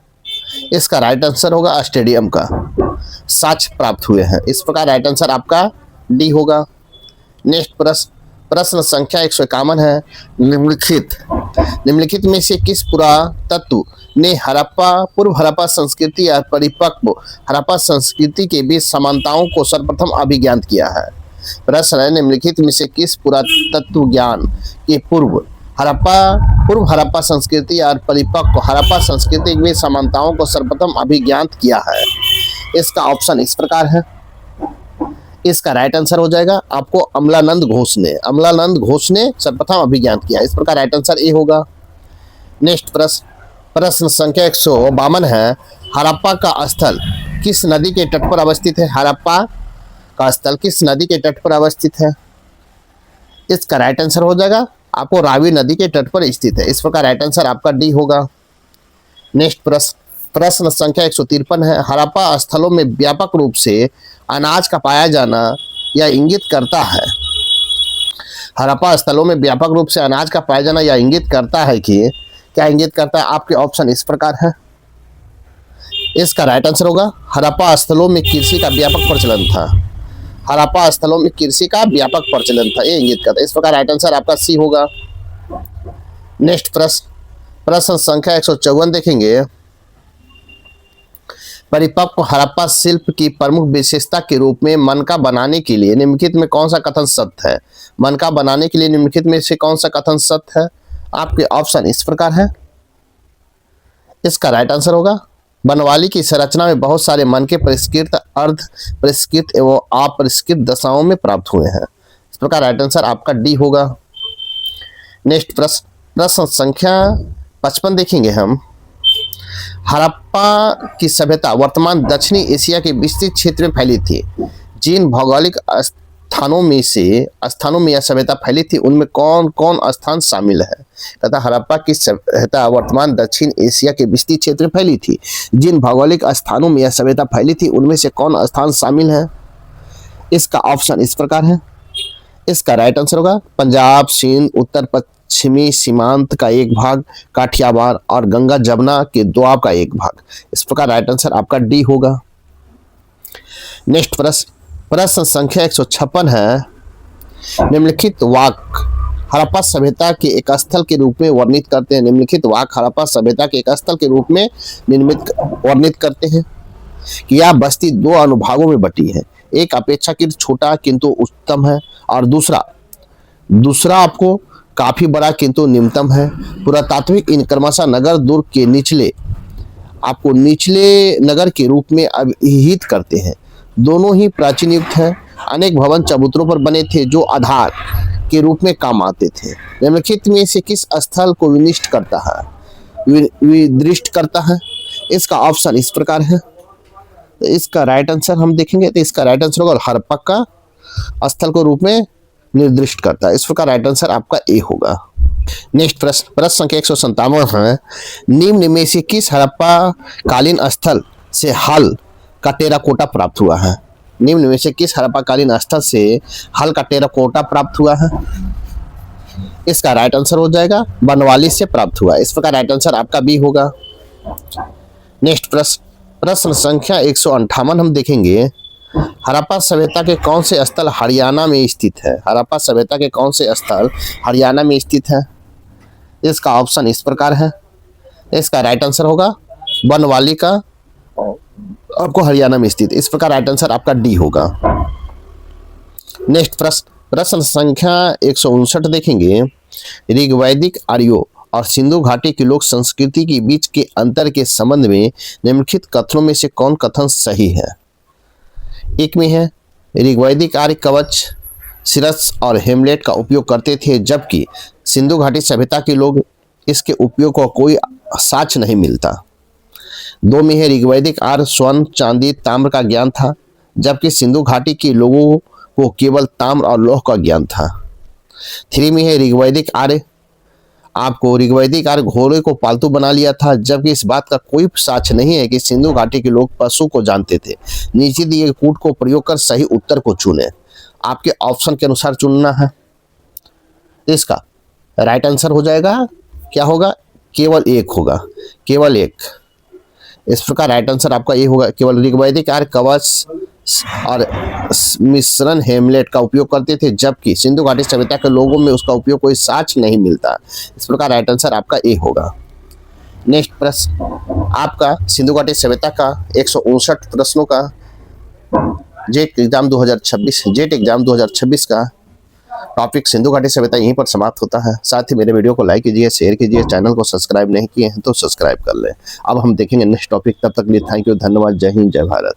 इसका राइट आंसर होगा स्टेडियम का साक्ष्य प्राप्त हुए हैं। इस प्रकार राइट आंसर आपका डी होगा। नेक्स्ट प्रश्न संख्या 151 है। निम्नलिखित में से किस पुरातत्व ने पूर्व हड़प्पा संस्कृति या परिपक्व हड़प्पा संस्कृति के बीच समानताओं को सर्वप्रथम अभिज्ञात किया है? प्रश्न है निम्नलिखित में से किस पुरातत्व ज्ञान के पूर्व हड़प्पा संस्कृति और परिपक्व हड़प्पा संस्कृति के बीच समानताओं को सर्वप्रथम अभिज्ञात किया है? इसका ऑप्शन इस प्रकार है। इसका राइट आंसर हो जाएगा आपको अमलानंद घोष ने सर्वप्रथम अभिज्ञात किया। इस प्रकार राइट आंसर ए होगा। नेक्स्ट प्रश्न संख्या 152 है। हड़प्पा का स्थल किस नदी के तट पर अवस्थित है? हड़प्पा का स्थल किस नदी के तट पर अवस्थित है? इसका राइट आंसर हो जाएगा आपको रावी नदी के तट पर स्थित है। इस प्रकार राइट आंसर आपका डी होगा। नेक्स्ट प्रश्न संख्या 153 है। हड़प्पा स्थलों में व्यापक रूप से अनाज का पाया जाना यह इंगित करता है। हड़प्पा स्थलों में व्यापक रूप से अनाज का पाया जाना यह इंगित करता है कि क्या इंगित करता है? आपके ऑप्शन इस प्रकार है। इसका राइट आंसर होगा हड़प्पा स्थलों में कृषि का व्यापक प्रचलन था। हड़प्पा स्थलों में कृषि का व्यापक प्रचलन था, ये इंगित करता है। इस प्रकार राइट आंसर आपका सी होगा। नेक्स्ट प्रश्न संख्या 154 देखेंगे। परिपक्व हड़प्पा शिल्प की प्रमुख विशेषता के रूप में मनका बनाने के लिए निम्नलिखित में कौन सा कथन सत्य है? मनका बनाने के लिए निम्नलिखित में से कौन सा कथन सत्य है? आपके ऑप्शन इस प्रकार है। इसका राइट आंसर होगा बनवाली की संरचना में बहुत सारे मनके परिष्कृत, अर्ध परिष्कृत एवं अपरिष्कृत दशाओं में प्राप्त हुए हैं। इस प्रकार राइट आंसर आपका डी होगा। नेक्स्ट प्रश्न संख्या 55 देखेंगे हम। हड़प्पा की सभ्यता वर्तमान दक्षिणी एशिया के विस्तृत क्षेत्र में फैली थी। जिन भौगोलिक स्थानों में यह सभ्यता फैली थी उनमें कौन कौन स्थान शामिल है? तथा हड़प्पा की सभ्यता वर्तमान दक्षिण एशिया के विस्तृत क्षेत्र में फैली थी। जिन भौगोलिक स्थानों में यह सभ्यता फैली थी उनमें से कौन स्थान शामिल है? इसका ऑप्शन इस प्रकार है। इसका राइट आंसर होगा पंजाब, सिंध, उत्तर पश्चिमी सीमांत का एक भाग, काठियावाड़ और गंगा जमुना के दोआब का एक भाग। इस प्रकार राइट आंसर आपका डी होगा। नेक्स्ट प्रश्न संख्या 156 है। निम्नलिखित वाक्य हड़प्पा सभ्यता के एक स्थल के रूप में वर्णित करते हैं। निम्नलिखित वाक्य हड़प्पा सभ्यता के एक स्थल के रूप में वर्णित करते हैं कि यह बस्ती दो अनुभागों में बटी है। एक अपेक्षाकृत छोटा किंतु उच्चतम है और दूसरा आपको काफी बड़ा किंतु निम्नतम है। पुरातात्विक इन क्रमशः नगर दुर्ग के निचले नगर के रूप में अभिहित करते हैं। दोनों ही प्राचीन युक्त है। अनेक भवन चबूतरों पर बने थे जो आधार के रूप में काम आते थे। निम्नलिखित में से किस स्थल को विनिष्ट करता है? इसका ऑप्शन इस प्रकार है। इसका राइट आंसर हम देखेंगे तो इसका राइट आंसर होगा हड़प्पा का स्थल को रूप में निर्दिष्ट करता है। इस प्रकार राइट आंसर आपका ए होगा। नेक्स्ट प्रश्न संख्या 157 है। निम्न में से किस हड़प्पा कालीन स्थल से हल का टेराकोटा प्राप्त हुआ है? निम्न में से किस हड़प्पा कालीन स्थल से हल का टेराकोटा प्राप्त हुआ है? इसका राइट आंसर हो जाएगा बनवाली से प्राप्त हुआ। इस प्रकार राइट आंसर आपका बी होगा। नेक्स्ट प्रश्न संख्या 158 हम देखेंगे। हड़प्पा सभ्यता के कौन से स्थल हरियाणा में स्थित है? हड़प्पा सभ्यता के कौन से स्थल हरियाणा में स्थित है? इसका ऑप्शन इस प्रकार है। इसका राइट आंसर होगा बनवाली का आपको हरियाणा में स्थित। इस प्रकार राइट आंसर आपका डी होगा। नेक्स्ट प्रश्न संख्या 159 देखेंगे। ऋग्वैदिक आर्यों और सिंधु घाटी की लोक संस्कृति के बीच के अंतर के संबंध में निम्नलिखित कथनों में से कौन कथन सही है? एक में है ऋग्वैदिक आर्य कवच, सिरस और हेमलेट का उपयोग करते थे जबकि सिंधु घाटी सभ्यता के लोग इसके उपयोग का कोई साक्ष्य नहीं मिलता। दो में है ऋग्वैदिक आर्य स्वर्ण, चांदी, ताम्र का ज्ञान था जबकि सिंधु घाटी के लोगों को केवल ताम्र और लौह का ज्ञान था। 3 में है ऋग्वैदिक आर्य घोड़े को पालतू बना लिया था जबकि इस बात का कोई साक्ष्य नहीं है कि सिंधु घाटी के लोग पशु को जानते थे। नीचे दिए कूट को प्रयोग कर सही उत्तर को चुने। आपके ऑप्शन के अनुसार चुनना है। इसका राइट आंसर हो जाएगा क्या होगा? केवल एक होगा, केवल एक। इस प्रकार राइट आंसर आपका ये होगा। केवल ऋग्वैदिक आर्य कवच और मिश्रण हेमलेट का उपयोग करते थे जबकि सिंधु घाटी सभ्यता के लोगों में उसका उपयोग कोई साक्ष्य नहीं मिलता। इस प्रकार राइट आंसर आपका ए होगा। नेक्स्ट प्रश्न आपका सिंधु घाटी सभ्यता का 159 प्रश्नों का जेट एग्जाम 2026 का टॉपिक सिंधु घाटी सभ्यता यहीं पर समाप्त होता है। साथ ही मेरे वीडियो को लाइक कीजिए, शेयर कीजिए, चैनल को सब्सक्राइब नहीं किए हैं तो सब्सक्राइब कर लें। अब हम देखेंगे नेक्स्ट टॉपिक। तब तक के लिए थैंक यू, धन्यवाद, जय हिंद, जय भारत।